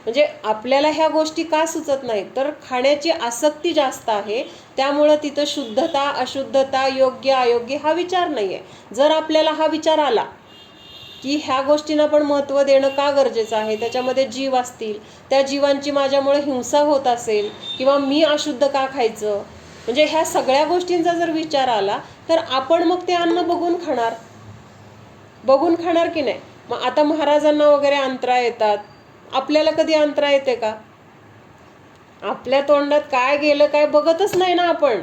A: म्हणजे आपल्याला ह्या गोष्टी का सुचत नाहीत, तर खाण्याची आसक्ती जास्त आहे. त्यामुळं तिथं शुद्धता, अशुद्धता, योग्य अयोग्य हा विचार नाही आहे. जर आपल्याला हा विचार आला की ह्या गोष्टींना पण महत्त्व देणं का गरजेचं आहे, त्याच्यामध्ये जीव असतील, त्या जीवांची माझ्यामुळे हिंसा होत असेल, किंवा मी अशुद्ध का खायचं, म्हणजे ह्या सगळ्या गोष्टींचा जर विचार आला तर आपण मग ते अन्न बघून खाणार की नाही. मग आता महाराजांना वगैरे अंतरा येतात, आपल्याला कधी अंतरा येते का? आपल्या तोंडात काय गेलं काय बघतच नाही ना आपण.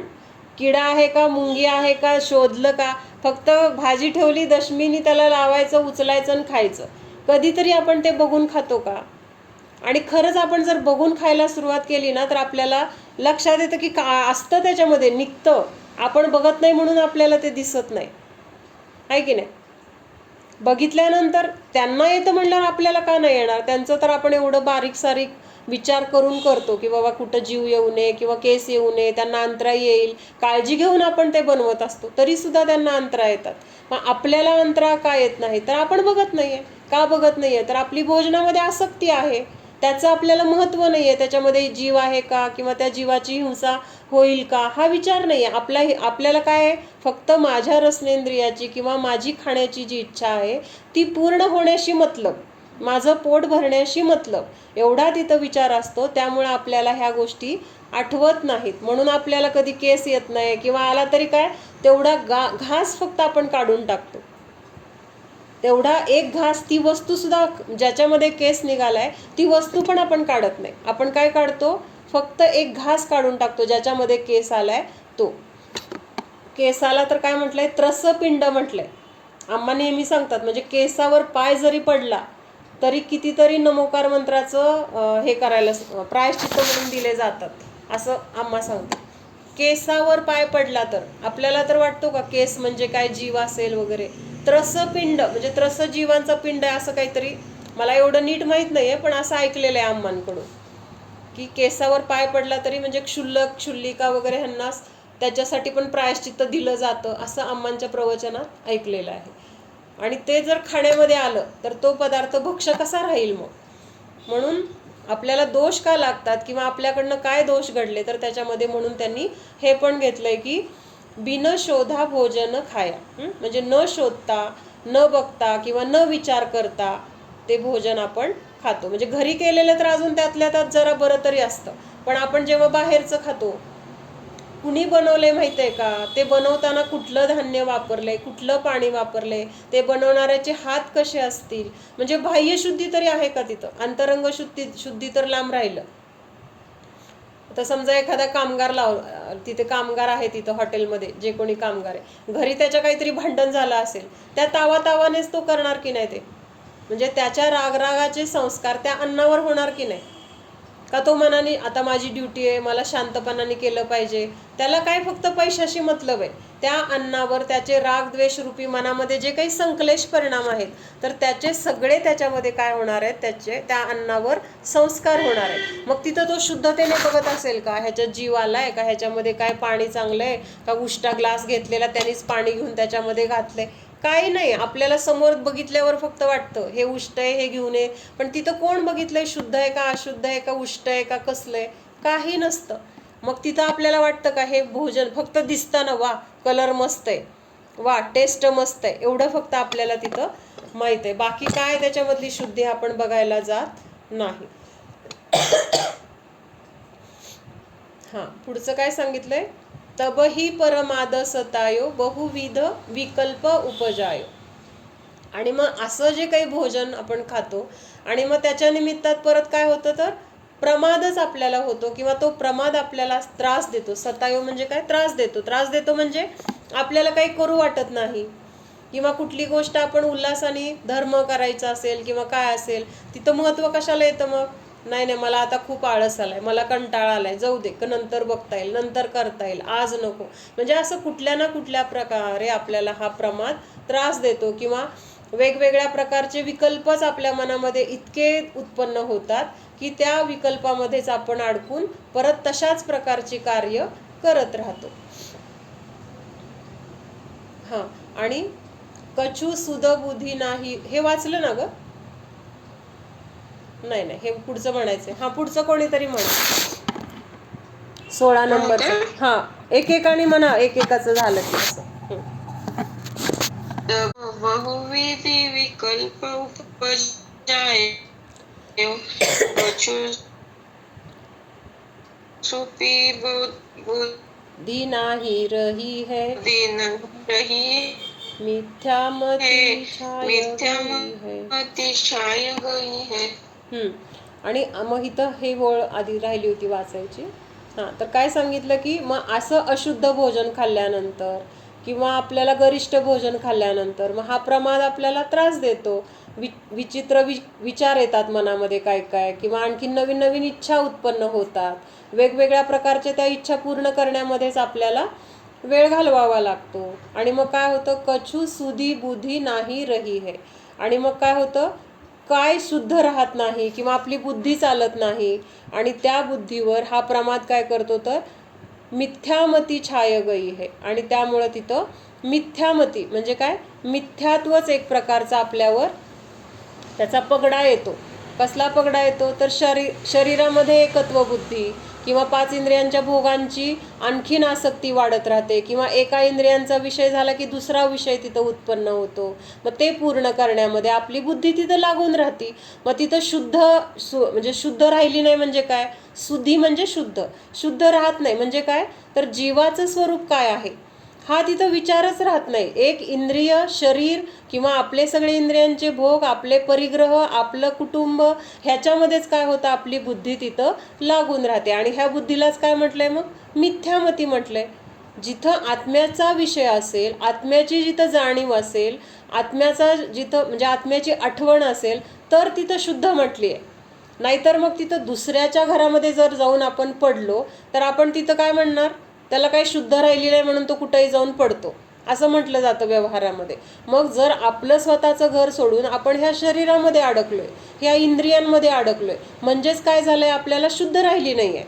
A: किडा आहे का, मुंगी आहे का, शोधलं का? फक्त भाजी ठेवली, दशमीनी त्याला लावायचं, उचलायचं आणि खायचं. कधीतरी आपण ते बघून खातो का? आणि खरंच आपण जर बघून खायला सुरुवात केली ना तर आपल्याला लक्षात येतं की का असतं त्याच्यामध्ये, निघतं. आपण बघत नाही म्हणून आपल्याला ते दिसत नाही, आहे की नाही? बघितल्यानंतर त्यांना येतं म्हणल्यावर आपल्याला का नाही येणार? त्यांचं तर आपण एवढं बारीक सारीक विचार करून करतो की बाबा कुठं जीव येऊ नये किंवा केस येऊ नये, त्यांना अंतरा येईल, काळजी घेऊन आपण ते बनवत असतो. तरी सुद्धा त्यांना अंतरा येतात. मग आपल्याला अंतरा का येत नाही? तर आपण बघत नाहीये. का बघत नाहीये? तर आपली भोजनामध्ये आसक्ती आहे, त्याचं आपल्याला महत्त्व नाही आहे. त्याच्यामध्ये जीव आहे का, किंवा त्या जीवाची हिंसा होईल का हा विचार नाही आहे. आपल्याला काय आहे, फक्त माझ्या रसनेंद्रियाची किंवा माझी खाण्याची जी इच्छा आहे ती पूर्ण होण्याशी मतलब, माझं पोट भरण्याशी मतलब, एवढा तिथं विचार असतो. त्यामुळे आपल्याला ह्या गोष्टी आठवत नाहीत. म्हणून आपल्याला कधी केस येत नाही, किंवा आला तरी काय तेवढा घास फक्त आपण काढून टाकतो. तेवढा एक घास, ती वस्तू सुद्धा ज्याच्यामध्ये केस निघालाय ती वस्तू पण आपण काढत नाही. आपण काय काढतो, फक्त एक घास काढून टाकतो ज्याच्यामध्ये केस आलाय तो. केसाला तर काय म्हटलंय, त्रसपिंड म्हटलंय. आम्हा नेहमी सांगतात, म्हणजे केसावर पाय जरी पडला तरी कितीतरी नमोकार मंत्राचं हे करायला प्रायश्चित्त म्हणून दिले जातात, असं आम्हा सांगतात. केसावर पाय पडला तर आपल्याला तर वाटतो का केस म्हणजे काय जीव असेल वगैरे. त्रसपिंड म्हणजे त्रस जीवांचा पिंड आहे असं काहीतरी, मला एवढं नीट माहीत नाहीये, पण असं ऐकलेलं आहे आम्हांकडून की केसावर पाय पडला तरी म्हणजे क्षुल्लक, क्षुल्लिका वगैरे ह्यांना त्याच्यासाठी पण प्रायश्चित्त दिलं जातं, असं आम्हांच्या प्रवचनात ऐकलेलं आहे. आणि ते जर खाण्यामध्ये आलं तर तो पदार्थ भक्ष्य कसा राहील मग? म्हणून आपल्याला दोष का लागतात, किंवा आपल्याकडनं काय दोष घडले, तर त्याच्यामध्ये म्हणून त्यांनी हे पण घेतलंय की बिन शोधा भोजन खाया. म्हणजे न शोधता, न बघता किंवा न विचार करता ते भोजन आपण खातो. म्हणजे घरी केलेलं तर अजून त्यातल्या त्यात जरा बरं तरी असतं, पण आपण जेव्हा बाहेरचं खातो, कुणी बनवलंय माहिती आहे का, ते बनवताना कुठलं धान्य वापरलंय, कुठलं पाणी वापरलंय, ते बनवणाऱ्याचे हात कसे असतील, म्हणजे बाह्य शुद्धी तरी आहे का तिथं? अंतरंग शुद्धी तर लांब राहिलं. आता समजा एखादा कामगार तिथे कामगार आहे, तिथं हॉटेलमध्ये जे कोणी कामगार आहे, घरी त्याच्या काहीतरी भांडण झालं असेल, त्या तावानेच तो करणार की नाही ते? म्हणजे त्याच्या रागरागाचे संस्कार त्या अन्नावर होणार की नाही? का तो मनाने आता माझी ड्युटी आहे, मला शांतपणाने केलं पाहिजे, त्याला काय फक्त पैशाशी मतलब आहे. त्या अन्नावर त्याचे राग द्वेष रूपी मनामध्ये जे काही संकलेश परिणाम आहेत, तर त्याचे सगळे त्याच्यामध्ये काय होणार आहेत, त्याचे त्या अन्नावर संस्कार होणार आहेत. मग तिथं तो शुद्धतेने बघत असेल का, ह्याच्यात जीव आलाय का, ह्याच्यामध्ये काय पाणी चांगलं आहे का, उष्टा ग्लास घेतलेला त्यानेच पाणी घेऊन त्याच्यामध्ये घातलंय, काही नाही. आपल्याला समोर बघितल्यावर फक्त वाटतं हे उष्ट आहे, हे घेऊन ये, पण तिथं कोण बघितलंय, शुद्ध आहे का, अशुद्ध आहे का, उष्ट आहे का, कसलंय, काही नसतं. मग तिथं आपल्याला वाटतं का हे भोजन फक्त दिसतं ना, वा कलर मस्त आहे, वा टेस्ट मस्त आहे, एवढं फक्त आपल्याला तिथं माहित आहे. बाकी काय त्याच्यामधली शुद्धी आपण बघायला जात नाही. हा, पुढचं काय सांगितलंय, तबही परमाद सतायो बहुविध विकल्प उपजायो. आणि मग असं जे काही भोजन आपण खातो आणि मग त्याच्या निमित्तात परत काय होतं, तर प्रमादच आपल्याला होतो, किंवा तो प्रमाद आपल्याला त्रास देतो. सतायो म्हणजे काय, त्रास देतो. त्रास देतो म्हणजे आपल्याला काही करू वाटत नाही, किंवा कुठली गोष्ट आपण उल्हासाने धर्म करायचा असेल किंवा काय असेल, तिथं महत्त्व कशाला येतं, मग नाही नाही मला आता खूप आळस आलाय, मला कंटाळा आलाय, जाऊ दे, नंतर बघता येईल, नंतर करता येईल, आज नको. म्हणजे असं कुठल्या ना कुठल्या प्रकारे आपल्याला हा प्रमाद त्रास देतो, किंवा वेगवेगळ्या प्रकारचे विकल्पच आपल्या मनामध्ये इतके उत्पन्न होतात की त्या विकल्पामध्येच आपण अडकून परत तशाच प्रकारची कार्य करत राहतो. हा, आणि कछु सुध बुद्धी नाही, हे वाचलं ना ग? नाही नाही, हे पुढचं म्हणायचंय. हा, पुढचं कोणीतरी म्हणा, 16 नंबरचं. हा, एकेकाने म्हणा, एकेकाचं झालं की असं.
B: बहुविधी विकल्प उपजायो सुपी
A: बुद्धि नाही रही है,
B: दिन रही
A: मिथ्यामती छाय
B: गई है.
A: आणि मग इथं हे ओळ आधी राहिली होती वाचायची. हा, तर काय सांगितलं की मग असं अशुद्ध भोजन खाल्ल्यानंतर किंवा आपल्याला गरिष्ठ भोजन खाल्ल्यानंतर मग हा प्रमाद आपल्याला त्रास देतो. विचित्र विचार येतात मनामध्ये काय काय, किंवा आणखी नवीन नवीन इच्छा उत्पन्न होतात. वेगवेगळ्या प्रकारच्या त्या इच्छा पूर्ण करण्यामध्येच आपल्याला वेळ घालवावा लागतो. आणि मग काय होतं, कछु सुधी बुद्धी नाही रही है. आणि मग काय होतं, काय शुद्ध राहत नाही किंवा आपली बुद्धी चालत नाही, आणि त्या बुद्धीवर हा प्रमाद काय करतो, तर मिथ्यामती छाय गई है. आणि त्यामुळं तिथं मिथ्यामती म्हणजे काय, मिथ्यात्वच एक प्रकारचा आपल्यावर त्याचा पगडा येतो. कसला पगडा येतो, तर शरीरामध्ये एकत्व बुद्धी किंवा 5 इंद्रियांच्या भोगांची आणखीन आसक्ती वाढत राहते, किंवा एका इंद्रियांचा विषय झाला की दुसरा विषय तिथं उत्पन्न होतो. मग ते पूर्ण करण्यामध्ये आपली बुद्धी तिथं लागून राहते. मग तिथं म्हणजे शुद्ध राहिली नाही म्हणजे काय, शुद्धी म्हणजे शुद्ध राहत नाही म्हणजे काय, तर जीवाचं स्वरूप काय आहे हा तिथं विचारच राहत नाही. एक इंद्रिय, शरीर किंवा आपले सगळे इंद्रियांचे भोग, आपले परिग्रह, आपलं कुटुंब, ह्याच्यामध्येच काय होतं, आपली बुद्धी तिथं लागून राहते. आणि ह्या बुद्धीलाच काय म्हटलंय, मग मिथ्यामती म्हटलंय. जिथं आत्म्याचा विषय असेल, आत्म्याची जिथं जाणीव असेल, आत्म्याचा जिथं म्हणजे आत्म्याची आठवण असेल, तर तिथं शुद्ध म्हटली आहे. नाहीतर मग तिथं दुसऱ्याच्या घरामध्ये जर जाऊन आपण पडलो तर आपण तिथं काय म्हणणार, त्याला काही शुद्ध राहिली नाही म्हणून तो कुठेही जाऊन पडतो, असं म्हटलं जातं व्यवहारामध्ये. मग जर आपलं स्वतःचं घर सोडून आपण ह्या शरीरामध्ये अडकलोय, ह्या इंद्रियांमध्ये अडकलोय, म्हणजेच काय झालंय, आपल्याला शुद्ध राहिली नाहीये.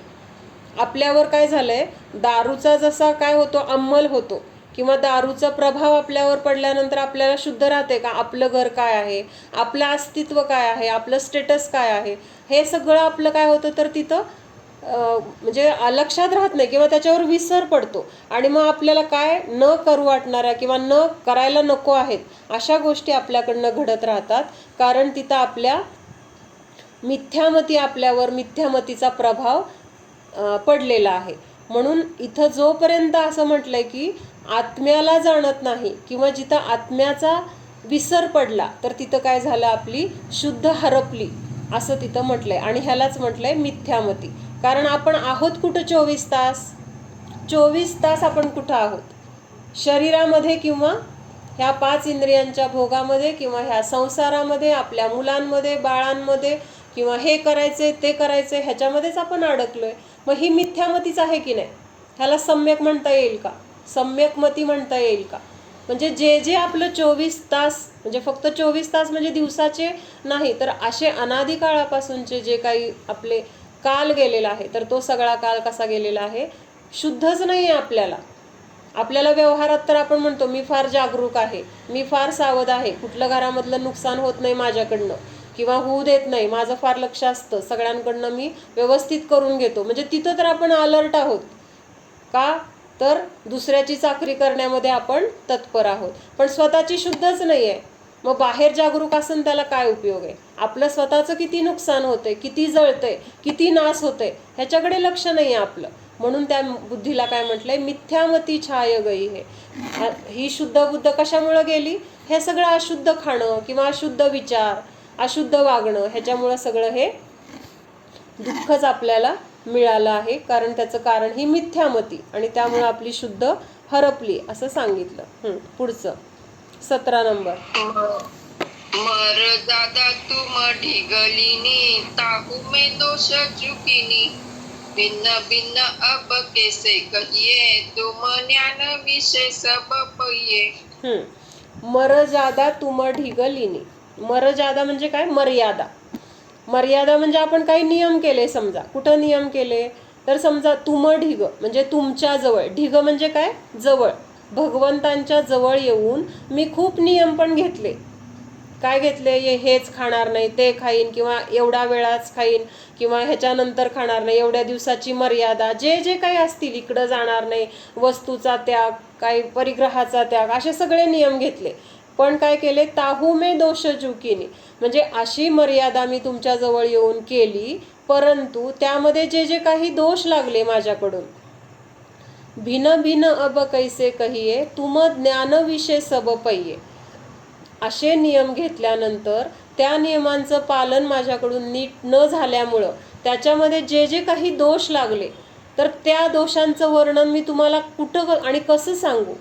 A: आपल्यावर काय झालंय, दारूचा जसा काय होतो, अंमल होतो, किंवा दारूचा प्रभाव आपल्यावर पडल्यानंतर आपल्याला शुद्ध राहते का, आपलं घर काय आहे, आपलं अस्तित्व काय आहे, आपलं स्टेटस काय आहे, हे सगळं आपलं काय होतं, तर तिथं म्हणजे लक्षात राहत नाही, किंवा त्याच्यावर विसर पडतो. आणि मग आपल्याला काय न करू वाटणाऱ्या किंवा न करायला नको आहेत अशा गोष्टी आपल्याकडनं घडत राहतात, कारण तिथं आपल्या मिथ्यामती, आपल्यावर मिथ्यामतीचा प्रभाव पडलेला आहे. म्हणून इथं जोपर्यंत असं म्हटलंय की आत्म्याला जाणत नाही, किंवा जिथं आत्म्याचा विसर पडला, तर तिथं काय झालं, आपली शुद्ध हरपली, असं तिथं म्हटलंय. आणि ह्यालाच म्हटलंय मिथ्यामती. कारण आपण आहोत कुठं 24 तास, 24 तास आपण कुठं आहोत, शरीरामध्ये, किंवा ह्या 5 इंद्रियांच्या भोगामध्ये, किंवा ह्या संसारामध्ये, आपल्या मुलांमध्ये, बाळांमध्ये, किंवा हे करायचे ते करायचे ह्याच्यामध्येच आपण अडकलोय. मग ही मिथ्यामतीच आहे की नाही? ह्याला सम्यक म्हणता येईल का? सम्यक मती म्हणता येईल का? म्हणजे जे जे आपलं 24 तास, म्हणजे फक्त 24 तास म्हणजे दिवसाचे नाही, तर असे अनादी काळापासूनचे जे काही आपले काल गेलेला आहे, तर तो सगळा काल कसा गेलेला आहे? शुद्धच नाही आहे आपल्याला. आपल्याला व्यवहारात तर आपण म्हणतो मी फार जागरूक आहे, मी फार सावध आहे, कुठलं घरामधलं नुकसान होत नाही माझ्याकडनं किंवा होऊ देत नाही, माझं फार लक्ष असतं, सगळ्यांकडनं मी व्यवस्थित करून घेतो. म्हणजे तिथं तर आपण अलर्ट आहोत का? तर दुसऱ्याची चाकरी करण्यामध्ये आपण तत्पर आहोत, पण स्वतःची शुद्धच नाही आहे. मग बाहेर जागरूक असून त्याला काय उपयोग आहे? आपलं स्वतःचं किती नुकसान होतंय, किती जळतंय, किती नाश होतंय ह्याच्याकडे लक्ष नाही आहे आपलं. म्हणून त्या बुद्धीला काय म्हटलंय? मिथ्यामती छाय गई. ही शुद्ध बुद्ध कशामुळे गेली? हे सगळं अशुद्ध खाणं किंवा अशुद्ध विचार, अशुद्ध वागणं ह्याच्यामुळं सगळं हे दुःखच आपल्याला मिळालं आहे. कारण त्याचं कारण ही मिथ्यामती, आणि त्यामुळे आपली शुद्ध हरपली असं सांगितलं. पुढचं 17 नंबर.
B: मर दादा तुम ढिगलिनी ताहू में दोष चुकिनी भिन्न भिन्न अब कैसे कहिए तुम ज्ञान विषय सब पहिए.
A: मर्यादा तुम ढिगलिनी. मर्यादा म्हणजे काय? मर्यादा. मर्यादा म्हणजे आपण काही नियम केले. समजा कुठं नियम केले? तर समजा तुम ढिग म्हणजे तुमच्या जवळ. ढिग म्हणजे काय? जवळ. भगवंतांच्या जवळ येऊन मी खूप नियम पण घेतले. काय घेतले? हेच खाणार नाही, ते खाईन, किंवा एवढ्या वेळाच खाईन, किंवा ह्याच्यानंतर खाणार नाही, एवढ्या दिवसाची मर्यादा, जे जे काही असतील, इकडं जाणार नाही, वस्तूचा त्याग, काही परिग्रहाचा त्याग, असे सगळे नियम घेतले. पण काय केले? ताहू मे दोष चुकिनी, म्हणजे अशी मर्यादा मी तुमच्या जवळ येऊन केली, परंतु त्यामध्ये जे जे काही दोष लागले माझ्याकडून, भिन्न भिन्न अब कैसे कहिये तुम ज्ञान विषय सब पहिये. असे नियम घेतल्यानंतर त्या नियमांचं पालन माझ्याकडून नीट न झाल्यामुळं त्याच्यामध्ये जे जे काही दोष लागले, तर त्या दोषांचं वर्णन मी तुम्हाला कुठं आणि कसं सांगू?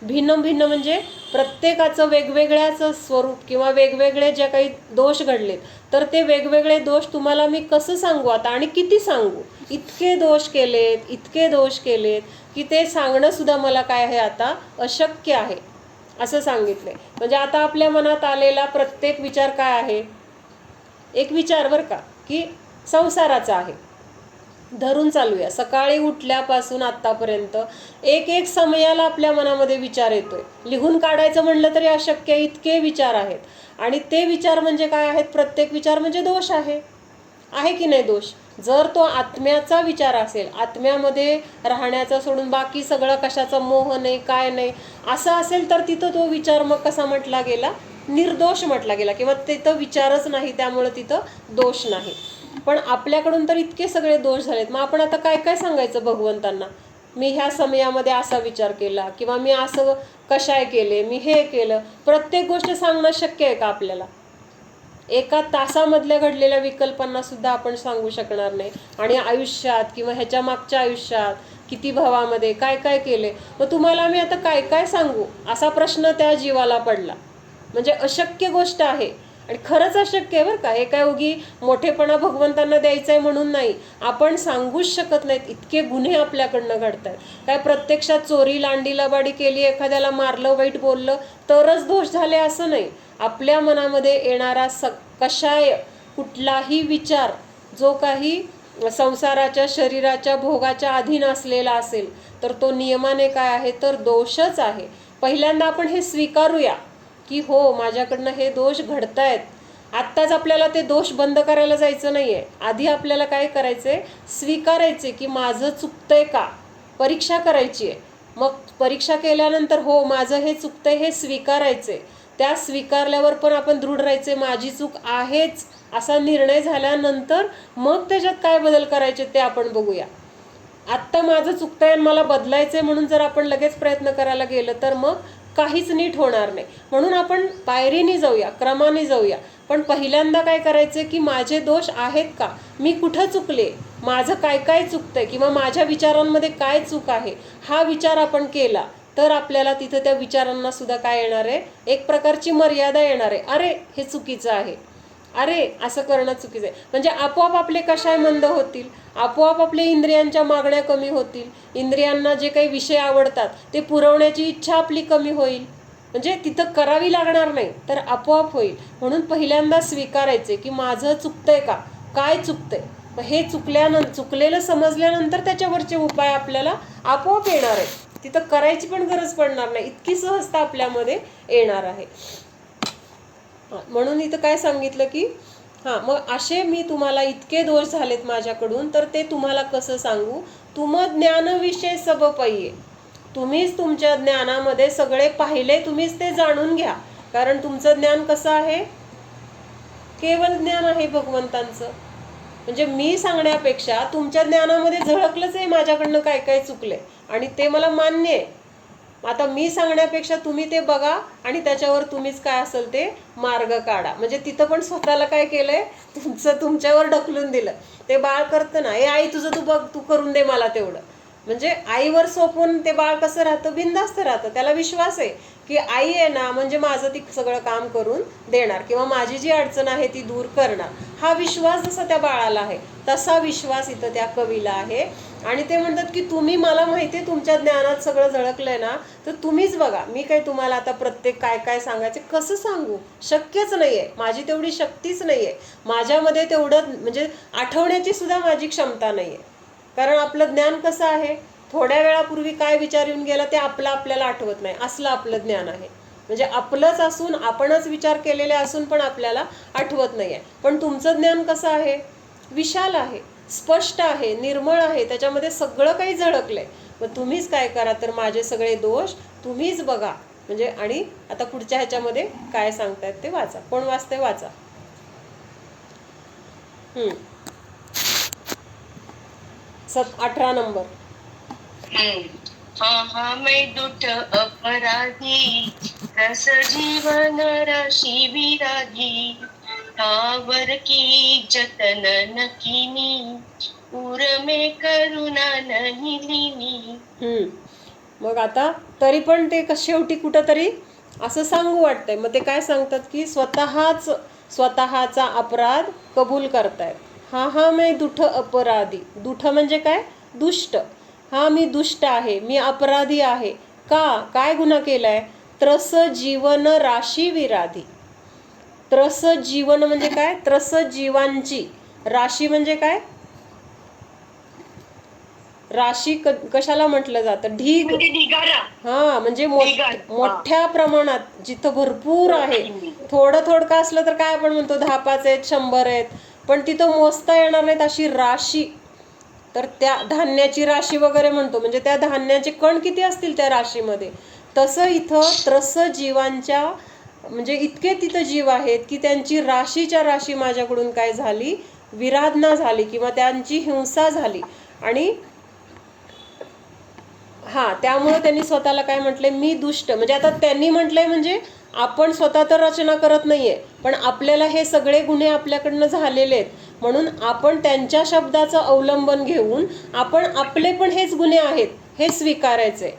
A: भिन्न भिन्न म्हणजे प्रत्येकाचं वेगवेगळ्याच स्वरूप किंवा वेगवेगळे जे काही दोष घडलेत, तर ते वेगवेगळे दोष तुम्हाला मी कसं सांगू आता, आणि किती सांगू? इतके दोष केलेत, इतके दोष केलेत की ते सांगणं सुद्धा मला काय आहे आता अशक्य आहे असं सांगितलंय. म्हणजे आता आपल्या मनात आलेला प्रत्येक विचार काय आहे? एक विचार बरं का, की संसाराचा आहे. धरून चालूया, सकाळी उठल्यापासून आत्तापर्यंत एक एक समयाला आपल्या मनामध्ये विचार येतोय. लिहून काढायचं म्हणलं तरी अशक्य, इतके विचार आहेत. आणि ते विचार म्हणजे काय आहेत? प्रत्येक विचार म्हणजे दोष आहे की नाही दोष? जर तो आत्म्याचा विचार असेल, आत्म्यामध्ये राहण्याचा सोडून बाकी सगळं कशाचा मोह नाही, काय नाही असं असेल, तर तिथं तो विचार मग कसा म्हटला गेला? निर्दोष म्हटला गेला, किंवा तिथं विचारच नाही, त्यामुळे तिथं दोष नाही. पण आपल्याकडून तर इतके सगळे दोष झालेत. मग आपण आता काय काय सांगायचं भगवंतांना? मी ह्या समयामध्ये असा विचार केला, किंवा मी असं कशाय केले, मी हे केलं. प्रत्येक गोष्ट सांगणं शक्य आहे का आपल्याला? एका तासामधल्या घडलेल्या विकल्पांना सुद्धा आपण सांगू शकणार नाही. आणि आयुष्यात किंवा ह्याच्या मागच्या आयुष्यात किती भावामध्ये काय काय केले, मग तुम्हाला मी आता काय काय सांगू असा प्रश्न त्या जीवाला पडला. म्हणजे अशक्य गोष्ट आहे, आणि खरंच अशक्य आहे बरं का. हे काय उगी मोठेपणा भगवंतांना द्यायचा आहे म्हणून नाही. आपण सांगूच शकत नाहीत, इतके गुन्हे आपल्याकडनं घडत आहेत. काय प्रत्यक्षात चोरी, लांडी लबाडी केली, एखाद्याला मारलं, वाईट बोललं तरच दोष झाले असं नाही. आपल्या मनामध्ये येणारा कशाय कुठलाही विचार जो काही संसाराच्या, शरीराच्या भोगाच्या अधीन असलेला असेल, तर तो नियमाने काय आहे? तर दोषच आहे. पहिल्यांदा आपण हे स्वीकारूया की हो, माझ्याकडनं हे दोष घडतायत. आत्ताच आपल्याला ते दोष बंद करायला जायचं नाहीये. आधी आपल्याला काय करायचंय? स्वीकारायचे की माझं चुकतंय का, परीक्षा करायची आहे. मग परीक्षा केल्यानंतर हो, माझं हे चुकतंय हे स्वीकारायचे. त्या स्वीकारल्यावर पण आपण दृढ राहायचे, माझी चूक आहेच असा निर्णय झाल्यानंतर मग त्याच्यात काय बदल करायचे ते आपण बघूया. आत्ता माझं चुकतंय आणि मला बदलायचंय म्हणून जर आपण लगेच प्रयत्न करायला गेलं तर मग काहीच नीट होणार नाही. म्हणून आपण पायरीने जाऊया, क्रमाने जाऊया. पण पहिल्यांदा काय करायचं की माझे दोष आहेत का, मी कुठं चुकले, माझं काय काय चुकतंय, किंवा माझ्या विचारांमध्ये काय चूक आहे, हा विचार आपण केला तर आपल्याला तिथं त्या विचारांना सुद्धा काय येणार आहे? एक प्रकारची मर्यादा येणार आहे. अरे, हे चुकीचं आहे, अरे असं करणं चुकीचं आहे. म्हणजे आपोआप आपले कशाय मंद होतील, आपोआप आपले इंद्रियांच्या मागण्या कमी होतील, इंद्रियांना जे काही विषय आवडतात ते पुरवण्याची इच्छा आपली कमी होईल. म्हणजे तिथं करावी लागणार नाही, तर आपोआप होईल. म्हणून पहिल्यांदा स्वीकारायचे की माझं चुकतंय का, काय चुकतंय. मग हे चुकलेलं समजल्यानंतर त्याच्यावरचे उपाय आपल्याला आपोआप येणार आहे. तिथं करायची पण गरज पडणार नाही, इतकी सहजता आपल्यामध्ये येणार आहे. म्हणून इथं काय सांगितलं की मग असे मी तुम्हाला इतके दोष झालेत माझ्याकडून, तर ते तुम्हाला कसं सांगू. तुम ज्ञानविषय सब पाहिये, तुम्हीच तुमच्या ज्ञानामध्ये सगळे पाहिले, तुम्हीच ते जाणून घ्या. कारण तुमचं ज्ञान कसं आहे, केवळ ज्ञान आहे भगवंतांचं. म्हणजे मी सांगण्यापेक्षा तुमच्या ज्ञानामध्ये झळकलंच आहे माझ्याकडनं काय काय चुकलंय, आणि ते मला मान्य आहे. आता मी सांगण्यापेक्षा तुम्ही ते बघा आणि त्याच्यावर तुम्हीच काय असेल ते मार्ग काढा. म्हणजे तिथं पण स्वतःला काय केलंय, तुमच्यावर ढकलून दिलं. ते बाळ करतं ना, ए आई तुझं तू बघ, तू करून दे मला तेवढं. म्हणजे आईवर सोपवून ते बाळ कसं राहतं, बिनधास्त राहतं. त्याला विश्वास आहे की आई आहे ना, म्हणजे माझं ती सगळं काम करून देणार किंवा माझी जी अडचण आहे ती दूर करणार. हा विश्वास जसा त्या बाळाला आहे तसा विश्वास इथं त्या कवीला आहे. आणि ते म्हणतात की तुम्ही, मला माहिती आहे तुमच्या ज्ञानात सगळं झळकलंय ना, तर तुम्हीच बघा. मी काय तुम्हाला आता प्रत्येक काय काय सांगायचं कसं सांगू, शक्यच नाहीये, माझी तेवढी शक्तीच नाहीये, माझ्यामध्ये तेवढं म्हणजे आठवण्याची सुद्धा माझी क्षमता नाहीये. कारण आपलं ज्ञान कसं आहे, थोड्या वेळापूर्वी काय विचार येऊन गेला ते आपल्याला आठवत नाही, असलं आपलं ज्ञान आहे. म्हणजे आपलंच असून, आपणच विचार केलेले असून पण आपल्याला आठवत नाहीये. पण तुमचं ज्ञान कसं आहे, विशाल आहे, स्पष्ट आहे, निर्मळ आहे, त्याच्यामध्ये सगळं काही झळकलंय. मग तुम्हीच काय करा, तर माझे सगळे दोष तुम्हीच बघा. म्हणजे आणि आता पुढच्या ह्याच्यामध्ये काय सांगतायत ते वाचा. कोण वाचते वाचा. 18 नंबर.
C: हा मैं दुष्ट अपराधी, रस जीवन राशि विरागी, ठावर की जतन न कीनी, पूर में करुणा नहीं लीनी.
A: मग आता तरी पण ते शेवटी कुठंतरी असं सांगू वाटतंय. मग ते काय सांगतात की स्वतःचा अपराध कबूल करतायत. हा मैं दुष्ट अपराधी. दुष्ट म्हणजे काय, दुष्ट. मी दुष्ट आहे, मी अपराधी आहे. काय गुन्हा केलाय, त्रस जीवन राशी विराधी. त्रस जीवन म्हणजे काय, त्रस जीवांची, राशी म्हणजे काय, राशी कशाला म्हटलं जातं, ढीग. म्हणजे मोठ्या प्रमाणात, जिथं भरपूर आहे. थोडं का असलं तर काय आपण म्हणतो 10 5 आहेत, 100 आहेत, पण तिथं मोजता येणार नाहीत अशी राशी. तर त्या धान्याची राशी वगैरे म्हणतो, म्हणजे त्या धान्याचे कण किती असतील त्या राशीमध्ये. तसं इथं त्रस जीवांच्या, म्हणजे इतके तिथं जीव आहेत की त्यांची राशीच्या राशी माझ्याकडून काय झाली, विराधना झाली किंवा त्यांची हिंसा झाली. आणि त्यामुळे त्यांनी स्वतःला काय म्हटलंय, मी दुष्ट. म्हणजे आता त्यांनी म्हटलंय, म्हणजे आपण स्वतः तर रचना करत नाहीये, पण आपल्याला हे सगळे गुन्हे आपल्याकडनं झालेले आहेत. म्हणून आपण त्यांच्या शब्दाचं अवलंबन घेऊन आपण आपले पण हेच गुन्हे आहेत हे स्वीकारायचे.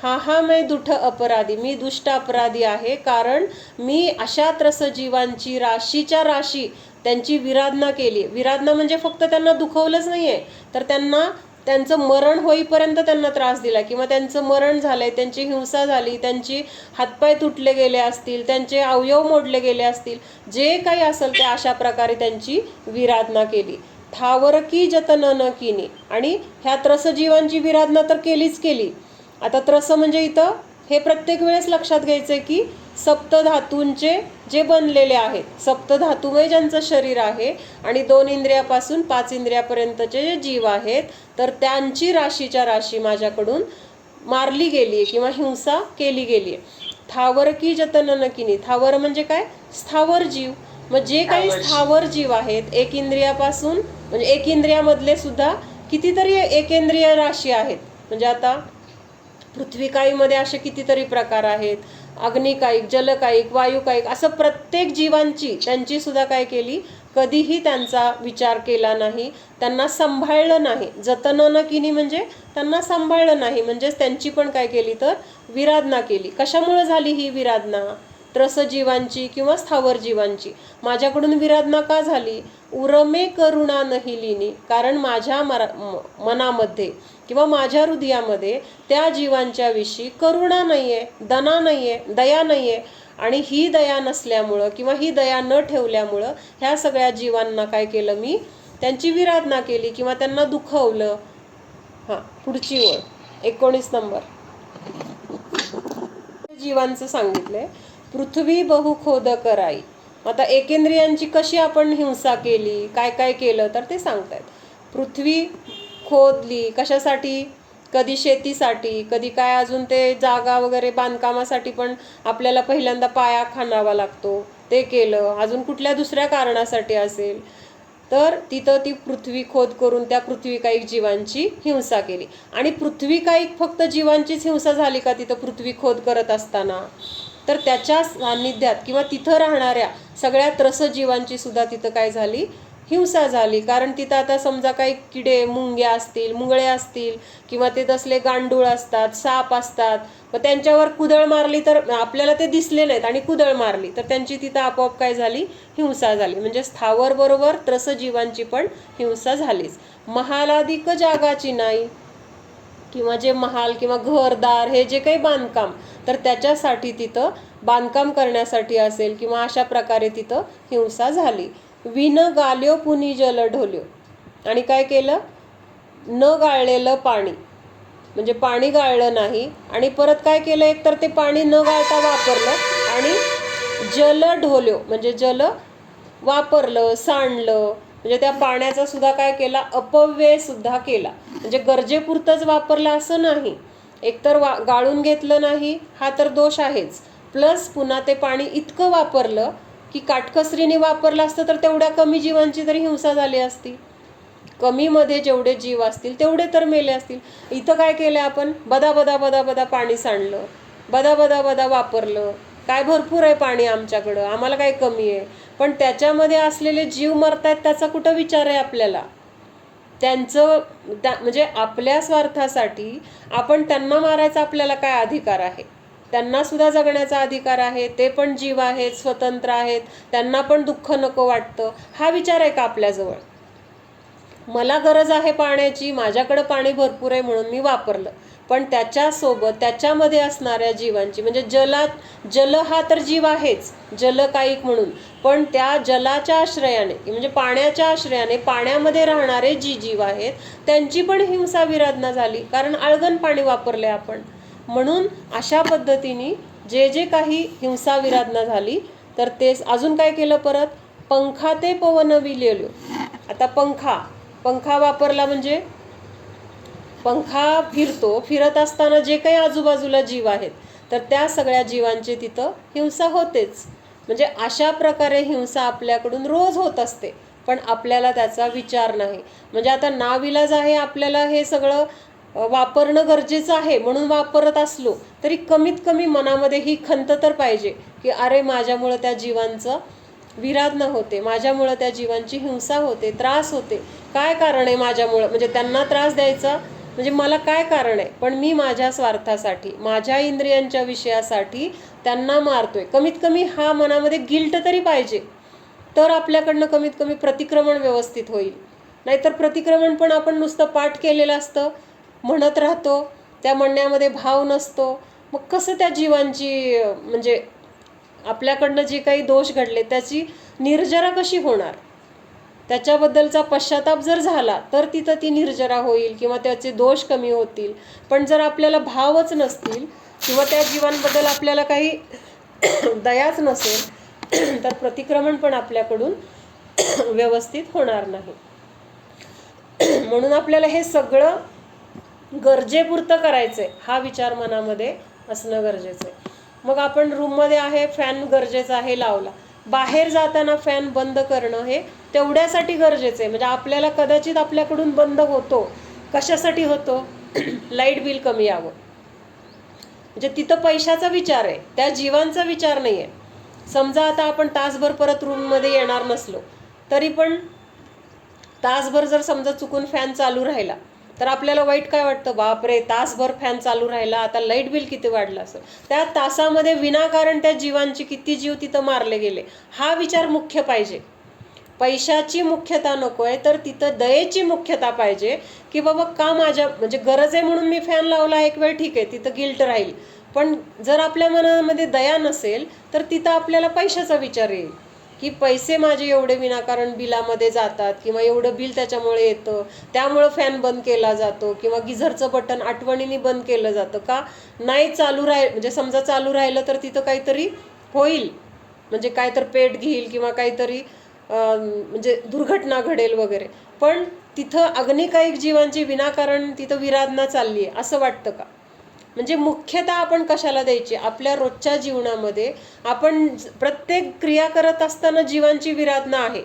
A: मैं दुष्ट अपराधी, मी दुष्ट अपराधी आहे, कारण मी अशा त्रस जीवांची राशीच्या राशी त्यांची विराधना केली. विराधना म्हणजे फक्त त्यांना दुखवलंच नाहीये, तर त्यांचं मरण होईपर्यंत त्यांना त्रास दिला किंवा त्यांचं मरण झालंय, त्यांची हिंसा झाली, त्यांची हातपाय तुटले गेले असतील, त्यांचे अवयव मोडले गेले असतील, जे काही असेल ते अशा प्रकारे त्यांची विराधना केली. ठावर की जतन न कीनी. आणि ह्या त्रसजीवांची विराधना तर केलीच केली. आता त्रस म्हणजे इथं हे प्रत्येक वेळेस लक्षात घ्यायचंय की सप्तधातूंचे जे बनलेले आहेत, सप्तधातूमय ज्यांचं शरीर आहे आणि 2 इंद्रियापासून 5 इंद्रियापर्यंतचे जे जीव आहेत, तर त्यांची राशीच्या राशी माझ्याकडून मारली गेली किंवा हिंसा केली गेली. थावर की जतन न कीनी. थावर म्हणजे काय, स्थावर जीव. मग जे काही स्थावर जीव आहेत, एक इंद्रियापासून, म्हणजे एक इंद्रियामधले सुद्धा कितीतरी एकेंद्रिय राशी आहेत. म्हणजे आता पृथ्वीकाईमध्ये असे कितीतरी प्रकार आहेत, अग्निकायिक, जलकायिक, वायुकायिक, असं प्रत्येक जीवांची त्यांची सुद्धा काय केली, कधीही त्यांचा विचार केला नाही, त्यांना सांभाळलं नाही. जतन न कीनी म्हणजे त्यांना सांभाळलं नाही, म्हणजेच त्यांची पण काय केली, तर विराधना केली. कशामुळे झाली ही विराधना, त्रसजीवांची किंवा स्थावर जीवांची. माझ्याकडून विराधना का झाली? उरमे करुणा नहिलिनी, कारण माझ्या मनामध्ये किंवा माझ्या हृदयामध्ये त्या जीवांच्या विषयी करुणा नाहीये, दया नाहीये. आणि ही दया नसल्यामुळं किंवा ही दया न ठेवल्यामुळं ह्या सगळ्या जीवांना काय केलं मी? त्यांची विराधना केली किंवा त्यांना दुखवलं. पुढची ओळ 19 नंबर. जीवांचं सांगितलंय. पृथ्वी बहुखोद कराई. आता एकेंद्रियांची कशी आपण हिंसा केली, काय काय केलं तर ते सांगतायत. पृथ्वी खोदली कशासाठी? कधी शेतीसाठी, कधी काय अजून ते जागा वगैरे बांधकामासाठी पण आपल्याला पहिल्यांदा पाया खणावा लागतो, ते केलं. अजून कुठल्या दुसऱ्या कारणासाठी असेल तर तिथं ती पृथ्वी खोद करून त्या पृथ्वीकायिक जीवांची हिंसा केली. आणि पृथ्वीकायिक फक्त जीवांचीच हिंसा झाली का तिथं पृथ्वी खोद करत असताना? तर त्याच्या सान्निध्यात किंवा तिथं राहणाऱ्या सगळ्या त्रसजीवांची सुद्धा तिथं काय झाली? हिंसा झाली. कारण तिथं आता समजा काही किडे मुंग्या असतील, मुंगळे असतील किंवा ते तसले गांडूळ असतात, साप असतात, मग त्यांच्यावर कुदळ मारली तर आपल्याला ते दिसले नाहीत आणि कुदळ मारली तर त्यांची तिथं आपोआप काय झाली? हिंसा झाली. म्हणजे स्थावर बरोबर त्रसजीवांची पण हिंसा झालीच. महालाधिक जागाची नाही, किंवा जे महाल किंवा घरदार हे जे काही बांधकाम तर त्याच्यासाठी तिथं बांधकाम करण्यासाठी असेल किंवा अशा प्रकारे तिथं हिंसा झाली. विन गाल्यो पुनी जल ढोल्यो. आणि काय केलं? न गाळलेलं पाणी, म्हणजे पाणी गाळलं नाही आणि परत काय केलं? एकतर ते पाणी न गाळता वापरलं आणि जल ढोल्यो म्हणजे जल वापरलं, सांडलं. म्हणजे त्या पाण्याचा सुद्धा काय केला? अपव्यय सुद्धा केला. म्हणजे गरजेपुरतंच वापरलं असं नाही. एकतर गाळून घेतलं नाही, हा तर दोष आहेच. प्लस पुन्हा ते पाणी इतकं वापरलं की काटकसरीने वापरलं असतं तर तेवढ्या कमी जीवांची तरी हिंसा झाली असती. कमीमध्ये जेवढे जीव असतील तेवढे तर मेले असतील. इथं काय केलं आपण? बदा बदा बदा बदा पाणी सांडलं, बदा बदा बदा वापरलं. काय भरपूर आहे पाणी आमच्याकडं, आम्हाला काय कमी आहे? पण त्याच्यामध्ये असलेले जीव मरतायत त्याचा कुठं विचार आहे आपल्याला? त्यांचं म्हणजे आपल्या स्वार्थासाठी आपण त्यांना मारायचा आपल्याला काय अधिकार आहे? त्यांना सुद्धा जगण्याचा अधिकार आहे. ते पण जीव आहेत, स्वतंत्र आहेत, त्यांना पण दुःख नको वाटतं. हा विचार आहे का आपल्याजवळ? मला गरज आहे पाण्याची, माझ्याकडं पाणी भरपूर आहे म्हणून मी वापरलं. पण त्याच्यासोबत त्याच्यामध्ये असणाऱ्या जीवांची, म्हणजे जल हा तर जीव आहेच, जलकायिक म्हणून. पण त्या जलाच्या आश्रयाने म्हणजे पाण्याच्या आश्रयाने पाण्यामध्ये राहणारे जी जीव आहेत त्यांची पण हिंसा विराधना झाली, कारण आळगण पाणी वापरले आपण. म्हणून अशा पद्धतीने जे जे काही हिंसा विराधना झाली तर तेच. अजून काय केलं परत? पंखा ते पवन विलेलो. आता पंखा वापरला म्हणजे पंखा फिरतो, फिरत असताना जे काही आजूबाजूला जीव आहेत तर त्या सगळ्या जीवांची तिथं हिंसा होतेच. म्हणजे अशा प्रकारे हिंसा आपल्याकडून रोज होत असते, पण आपल्याला त्याचा विचार नाही. म्हणजे आता नाविलाज आहे, आपल्याला हे सगळं वापरणं गरजेचं आहे म्हणून वापरत असलो तरी कमीत कमी मनामध्ये ही खंत तर पाहिजे की अरे माझ्यामुळं त्या जीवांचं विराधना होते, माझ्यामुळं त्या जीवांची हिंसा होते, त्रास होते. काय कारण आहे माझ्यामुळं? म्हणजे त्यांना त्रास द्यायचा म्हणजे मला काय कारण आहे? पण मी माझ्या स्वार्थासाठी, माझ्या इंद्रियांच्या विषयासाठी त्यांना मारतोय. कमीत कमी हा मनामध्ये गिल्ट तरी पाहिजे, तर आपल्याकडनं कमीत कमी प्रतिक्रमण व्यवस्थित होईल. नाहीतर प्रतिक्रमण पण आपण नुसतं पाठ केलेलं असतं, म्हणत राहतो, त्या म्हणण्यामध्ये भाव नसतो. मग कसं त्या जीवांची म्हणजे आपल्याकडनं जे काही दोष घडले त्याची निर्जरा कशी होणार? त्याच्याबद्दलचा पश्चाताप जर झाला तर तिथं ती निर्जरा होईल किंवा त्याचे दोष कमी होतील. पण जर आपल्याला भावच नसतील किंवा त्या जीवांबद्दल आपल्याला काही दयाच नसेल तर प्रतिक्रमण पण आपल्याकडून व्यवस्थित होणार नाही. म्हणून आपल्याला हे सगळं गरजेपुरतं करायचंय, हा विचार मनामध्ये असणं गरजेचं आहे. मग आपण रूममध्ये आहे, फॅन गरजेचा आहे लावला, बाहेर जाताना फॅन बंद करणं हे तेवढ्यासाठी गरजेचं आहे. म्हणजे आपल्याला कदाचित आपल्याकडून बंद होतो, कशासाठी होतो? लाईट बिल कमी यावं. म्हणजे तिथं पैशाचा विचार आहे, त्या जीवांचा विचार नाही आहे. समजा आता आपण तासभर परत रूममध्ये येणार नसलो तरी पण तासभर जर समजा चुकून फॅन चालू राहिला तर आपल्याला वाईट काय वाटतं, बापरे तासभर फॅन चालू राहिला, आता लाईट बिल किती वाढलं असेल. त्या तासामध्ये विनाकारण त्या जीवांचे किती जीव तिथं मारले गेले, हा विचार मुख्य पाहिजे. पैशाची मुख्यता नको आहे, तर तिथं दयेची मुख्यता पाहिजे. की बाबा का माझ्या म्हणजे गरज आहे म्हणून मी फॅन लावला एक वेळ, ठीक आहे, तिथं गिल्ट राहील. पण जर आपल्या मनामध्ये दया नसेल तर तिथं आपल्याला पैशाचा विचार येईल की पैसे माझे एवढे विनाकारण बिलामध्ये जातात, किंवा एवढं बिल त्याच्यामुळे येतं, त्यामुळं फॅन बंद केला जातो, किंवा गिझरचं बटन आठवणीने बंद केलं जातं का नाही. चालू म्हणजे समजा चालू राहिलं तर तिथं काहीतरी होईल, म्हणजे काय तर पेट घेईल किंवा काहीतरी म्हणजे दुर्घटना घडेल वगैरे. पण तिथं अग्निकायिक जीवांची विनाकारण तिथं विराधना चालली आहे असं वाटतं का? म्हणजे मुख्यता आपण कशाला द्यायची? आपल्या रोजच्या जीवनामध्ये आपण प्रत्येक क्रिया करत असताना जीवांची विराधना आहे,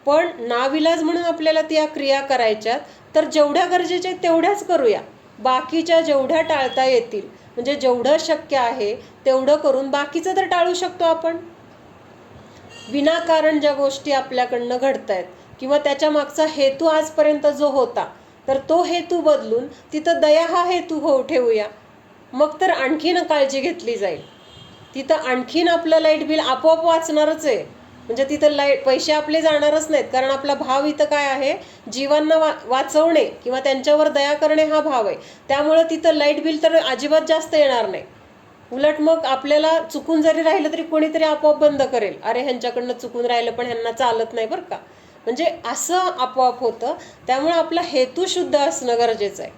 A: पण नाविलाज म्हणून आपल्याला त्या क्रिया करायच्यात, तर जेवढ्या गरजेच्या तेवढ्याच करूया. बाकीच्या जेवढ्या टाळता येतील, म्हणजे जेवढं शक्य आहे तेवढं करून बाकीचं तर टाळू शकतो आपण. विनाकारण ज्या गोष्टी आपल्याकडनं घडतायत किंवा त्याच्या मागचा हेतू आजपर्यंत जो होता, तर तो हेतू बदलून तिथं दया हा हेतू ठेवूया. मग तर आणखीन काळजी घेतली जाईल. तिथं आणखीन आपलं लाईट बिल आपोआप वाचणारच आहे. म्हणजे तिथं पैसे आपले जाणारच नाहीत, कारण आपला भाव इथं काय आहे, जीवांना वाचवणे किंवा त्यांच्यावर दया करणे हा भाव आहे. त्यामुळं तिथं लाईट बिल तर अजिबात जास्त येणार नाही. उलट मग आपल्याला चुकून जरी राहिलं तरी कोणीतरी आपोआप बंद करेल, अरे ह्यांच्याकडनं चुकून राहिलं पण ह्यांना चालत नाही बरं का, म्हणजे असं आपोआप होतं. त्यामुळे आपला हेतू शुद्ध असणं गरजेचं आहे.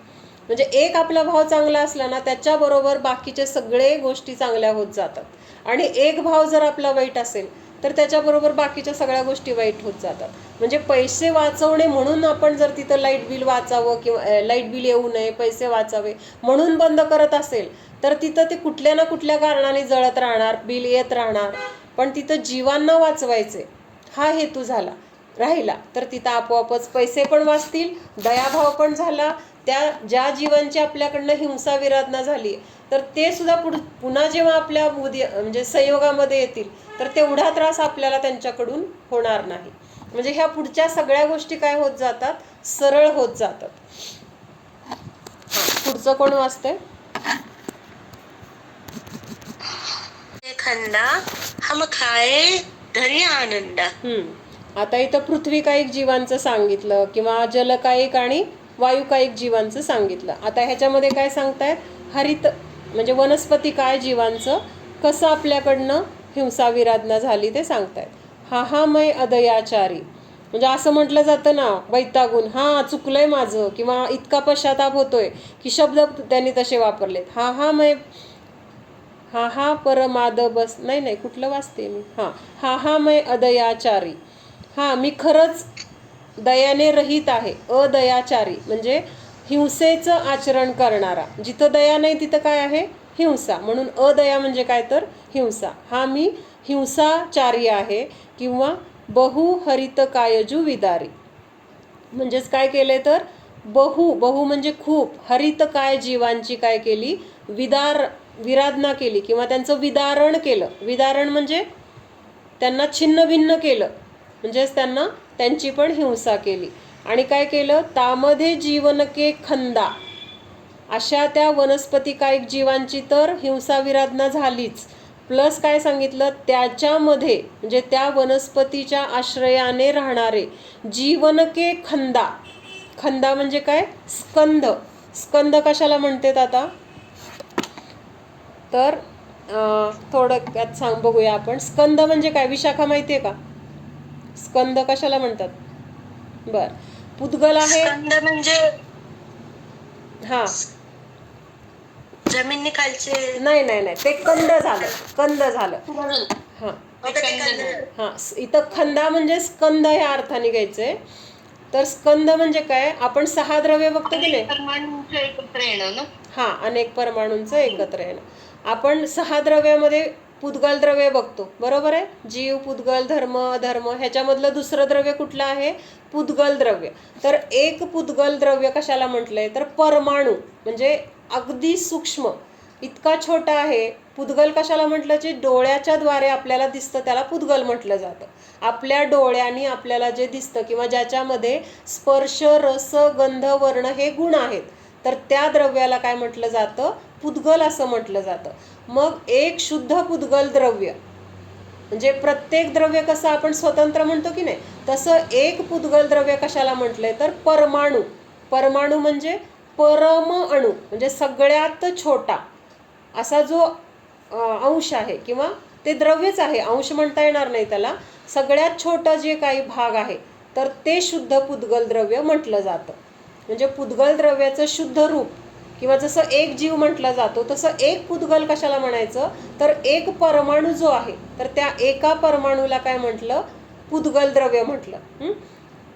A: म्हणजे एक आपला भाव चांगला असला ना, त्याच्याबरोबर बाकीचे सगळे गोष्टी चांगल्या होत जातात. आणि एक भाव जर आपला वाईट असेल तर त्याच्याबरोबर बाकीच्या सगळ्या गोष्टी वाईट होत जातात. म्हणजे पैसे वाचवणे म्हणून आपण जर तिथं लाईट बिल वाचावं किंवा लाईट बिल येऊ नये, पैसे वाचावे म्हणून बंद करत असेल, तर तिथं ते कुठल्या ना कुठल्या कारणाने जळत राहणार, बिल येत राहणार. पण तिथं जीवांना वाचवायचे हा हेतू राहिला तर तिथं आपोआपच पैसे पण वाचतील, दयाभाव पण झाला. त्या ज्या जीवांची आपल्याकडनं हिंसा विराधना झाली, तर ते सुद्धा पुन्हा जेव्हा आपल्या म्हणजे संयोगामध्ये येतील तर तेवढा त्रास आपल्याला त्यांच्याकडून होणार नाही. म्हणजे ह्या पुढच्या सगळ्या गोष्टी काय होत जातात, सरळ होत जातात. पुढचं कोण वाचतंय?
C: खंदा हम खाए धरी आनंदा.
A: आता इथं पृथ्वीकायिक जीवांचं सांगितलं किंवा जलकायिक आणि वायुकायिक जीवांचं सांगितलं. आता ह्याच्यामध्ये काय सांगतायत, हरित म्हणजे वनस्पती काय जीवांचं कसं आपल्याकडनं हिंसा विराधना झाली ते सांगतायत. हाहामय अदयाचारी, म्हणजे असं म्हटलं जातं ना वैतागून, हा चुकलंय माझं, किंवा इतका पश्चाताप होतोय की शब्द त्यांनी तसे वापरलेत. हाहामय, हा परमाद बस, नाही कुठलं वाचते मी, हाहामय अदयाचारी, मी खरंच दयाने रहित आहे. अदयाचारी म्हणजे हिंसेचं आचरण करणारा. जिथं दया नाही तिथं काय आहे, हिंसा. म्हणून अदया म्हणजे काय तर हिंसा. मी हिंसाचारी आहे. किंवा बहुहरित कायजू विदारी, म्हणजेच काय केले तर बहु म्हणजे खूप, हरित काय जीवांची काय केली, विराधना केली किंवा त्यांचं विदारण केलं. विदारण म्हणजे त्यांना छिन्न भिन्न केलं, म्हणजेच त्यांची पण हिंसा केली. आणि काय केलं, तामध्ये जीवनके खंदा, अशा त्या वनस्पतिकायिक जीवांची तर हिंसा विराधना झालीच, प्लस काय सांगितलं, त्याच्यामध्ये म्हणजे त्या वनस्पतीच्या आश्रयाने राहणारे जीवनके खंदा. खंदा म्हणजे काय, स्कंद. स्कंद कशाला म्हणतात आता, तर थोडक्यात बघूया आपण. स्कंद म्हणजे काय, विशाखा माहितीये का, स्कंद कशाला म्हणतात? बर, पुद्गल आहे.
C: स्कंद म्हणजे जमिनी खालचे,
A: नाही ते कंद झालं. इथं खंदा म्हणजे स्कंद ह्या अर्थाने घ्यायचंय. तर स्कंद म्हणजे काय, आपण 6 द्रव्य बघतो की नाही, अनेक परमाणूंचं एकत्र येणं. आपण 6 द्रव्यामध्ये पुद्गल द्रव्य बघतो, बरोबर आहे. जीव, पुद्गल, धर्म, अधर्म, ह्याच्यामधलं दुसरं द्रव्य कुठलं आहे, पुद्गल द्रव्य. तर एक पुद्गल द्रव्य कशाला म्हटलंय, तर परमाणू म्हणजे अगदी सूक्ष्म. इतका छोटा आहे. पुद्गल कशाला म्हटलं? जे डोळ्याच्या द्वारे आपल्याला दिसतं त्याला पुद्गल म्हटलं जातं. आपल्या डोळ्यांनी आपल्याला जे दिसतं किंवा ज्याच्यामध्ये स्पर्श, रस, गंध, वर्ण हे गुण आहेत, तर त्या द्रव्याला काय म्हटलं जातं? पुद्गल असं म्हटलं जातं. मग एक शुद्ध पुद्गल द्रव्य म्हणजे प्रत्येक द्रव्य कसं आपण स्वतंत्र म्हणतो की नाही, तसं एक पुद्गल द्रव्य कशाला म्हटलंय? तर परमाणू. परमाणू म्हणजे परम अणू, म्हणजे सगळ्यात छोटा असा जो अंश आहे किंवा ते द्रव्यच आहे, अंश म्हणता येणार नाही त्याला, सगळ्यात छोटा जे काही भाग आहे तर ते शुद्ध पुद्गल द्रव्य म्हटलं जातं. म्हणजे पुद्गल द्रव्याचं शुद्ध रूप किंवा जसं एक जीव म्हटला जातो तसं एक पुद्गल कशाला म्हणायचं? तर एक परमाणू जो आहे तर त्या एका परमाणूला काय म्हटलं? पुद्गल द्रव्य म्हटलं.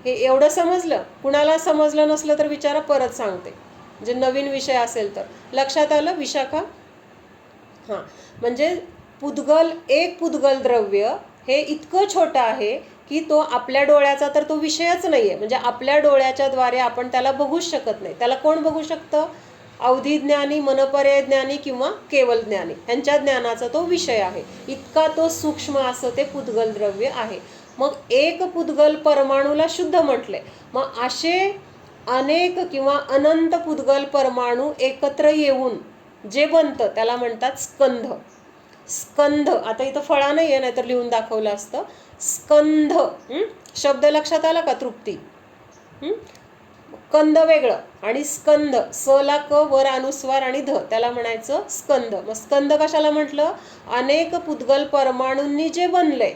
A: हे एवढं समजलं? कुणाला समजलं नसलं तर विचारा, परत सांगते. म्हणजे नवीन विषय असेल तर लक्षात आलं विशाखा? हां, म्हणजे पुद्गल, एक पुद्गल द्रव्य हे इतकं छोटं आहे की तो आपल्या डोळ्याचा तर तो विषयच नाही आहे. म्हणजे आपल्या डोळ्याच्या द्वारे आपण त्याला बघूच शकत नाही. त्याला कोण बघू शकतं? अवधी ज्ञानी, मनपर्याय ज्ञानी किंवा केवल ज्ञानी, यांच्या ज्ञानाचा तो विषय आहे. इतका तो सूक्ष्म असं ते पुद्गल द्रव्य आहे. मग एक पुद्गल परमाणूला शुद्ध म्हटले. मग असे अनेक किंवा अनंत पुद्गल परमाणू एकत्र येऊन जे बनतं त्याला म्हणतात स्कंध. स्कंध, आता इथं फळा नाही आहे, नाहीतर लिहून दाखवलं असतं. स्कंध शब्द लक्षात आला का? तृप्ती. कंद वेगळं आणि स्कंद, स ला क वर अनुस्वार आणि ध, त्याला म्हणायचं स्कंद. मग स्कंद कशाला म्हटलं? अनेक पुद्गल परमाणूंनी जे बनलंय.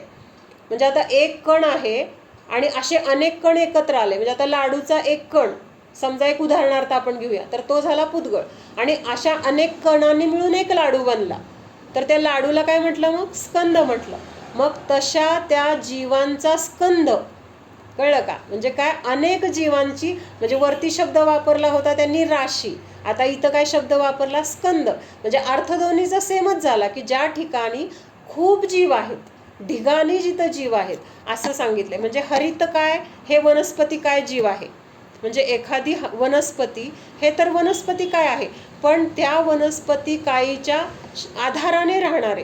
A: म्हणजे आता एक कण आहे आणि असे अनेक कण एकत्र आले. म्हणजे आता लाडूचा एक कण समजा, एक उदाहरणार्थ आपण घेऊया, तर तो झाला पुद्गळ. आणि अशा अनेक कणांनी मिळून एक लाडू बनला, तर त्या लाडूला काय म्हटलं? मग स्कंद म्हटलं. मग तशा त्या जीवांचा स्कंद, कळलं का? म्हणजे काय? अनेक जीवांची, म्हणजे वरती शब्द वापरला होता त्यांनी राशी, आता इथं काय शब्द वापरला? स्कंद. म्हणजे अर्थ दोन्हीचा सेमच झाला की ज्या ठिकाणी खूप जीव आहेत, ढिगाणी जिथं जीव आहेत असं सांगितलंय. म्हणजे हरित काय? हे वनस्पती काय जीव आहे. म्हणजे एखादी वनस्पती हे तर वनस्पती काय आहे, पण त्या वनस्पती कायीच्या आधाराने राहणारे,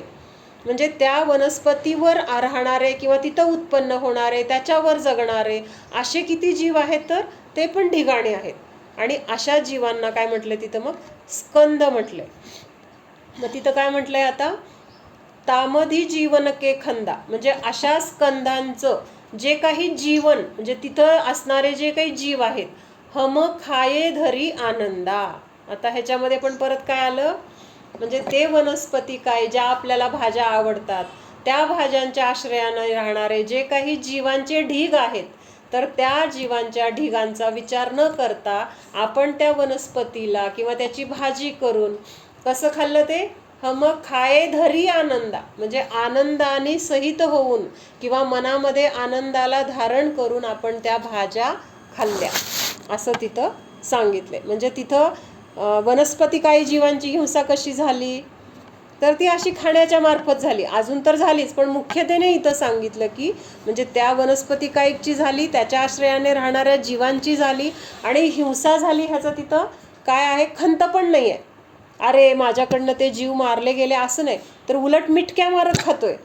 A: म्हणजे त्या वनस्पतीवर राहणारे किंवा तिथं उत्पन्न होणारे, त्याच्यावर जगणारे असे किती जीव आहेत, तर ते पण ढिगाणे आहेत. आणि अशा जीवांना काय म्हटलं तिथं? मग स्कंद म्हटलंय. मग तिथं काय म्हटलंय आता? तामधी जीवन के खंदा, म्हणजे अशा स्कंदांचं जे काही जीवन, म्हणजे तिथं असणारे जे काही जीव आहेत, हम खाये धरी आनंदा. आता ह्याच्यामध्ये पण परत काय आलं? म्हणजे ते वनस्पती काय, ज्या आपल्याला भाज्या आवडतात त्या भाज्यांच्या आश्रयाने राहणारे जे काही जीवांचे ढीग आहेत, तर त्या जीवांच्या ढिगांचा विचार न करता आपण त्या वनस्पतीला किंवा त्याची भाजी करून कसं खाल्लं? ते हम खाये धरी आनंदा, म्हणजे आनंदाने सहित होऊन किंवा मनामध्ये आनंदाला धारण करून आपण त्या भाज्या खाल्ल्या असं तिथं सांगितलंय. म्हणजे तिथं वनस्पती काही जीवांची हिंसा कशी झाली, तर ती अशी खाण्याच्या मार्फत झाली. अजून तर झालीच, पण मुख्यतेने इथं सांगितलं की म्हणजे त्या वनस्पती कायची झाली, त्याच्या आश्रयाने राहणाऱ्या जीवांची झाली, आणि हिंसा झाली ह्याचं तिथं काय आहे? खंत पण नाही आहे. अरे माझ्याकडनं ते जीव मारले गेले असं नाही, तर उलट मिटक्या मारत खातोय.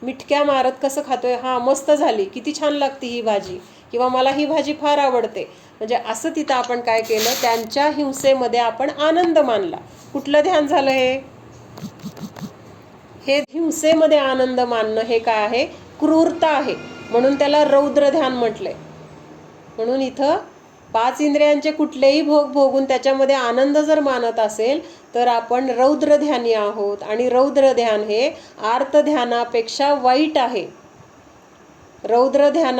A: मिटक्या मारत कसं खातोय? हां, मस्त झाली, किती छान लागते ही भाजी, किंवा मला ही भाजी फार आवडते. म्हणजे असं तिथं आपण काय केलं? त्यांच्या हिंसेमध्ये आपण आनंद मानला. कुठलं ध्यान झालं हे? हे हिंसेमध्ये आनंद मानणं हे काय आहे? क्रूरता आहे. म्हणून त्याला रौद्र ध्यान म्हटलंय. म्हणून इथं 5 इंद्रियांचे कुठलेही भोग भोगून त्याच्यामध्ये आनंद जर मानत असेल तर आपण रौद्र ध्यानी आहोत. आणि रौद्र ध्यान हे आर्त ध्यानापेक्षा वाईट आहे. रौद्र ध्यान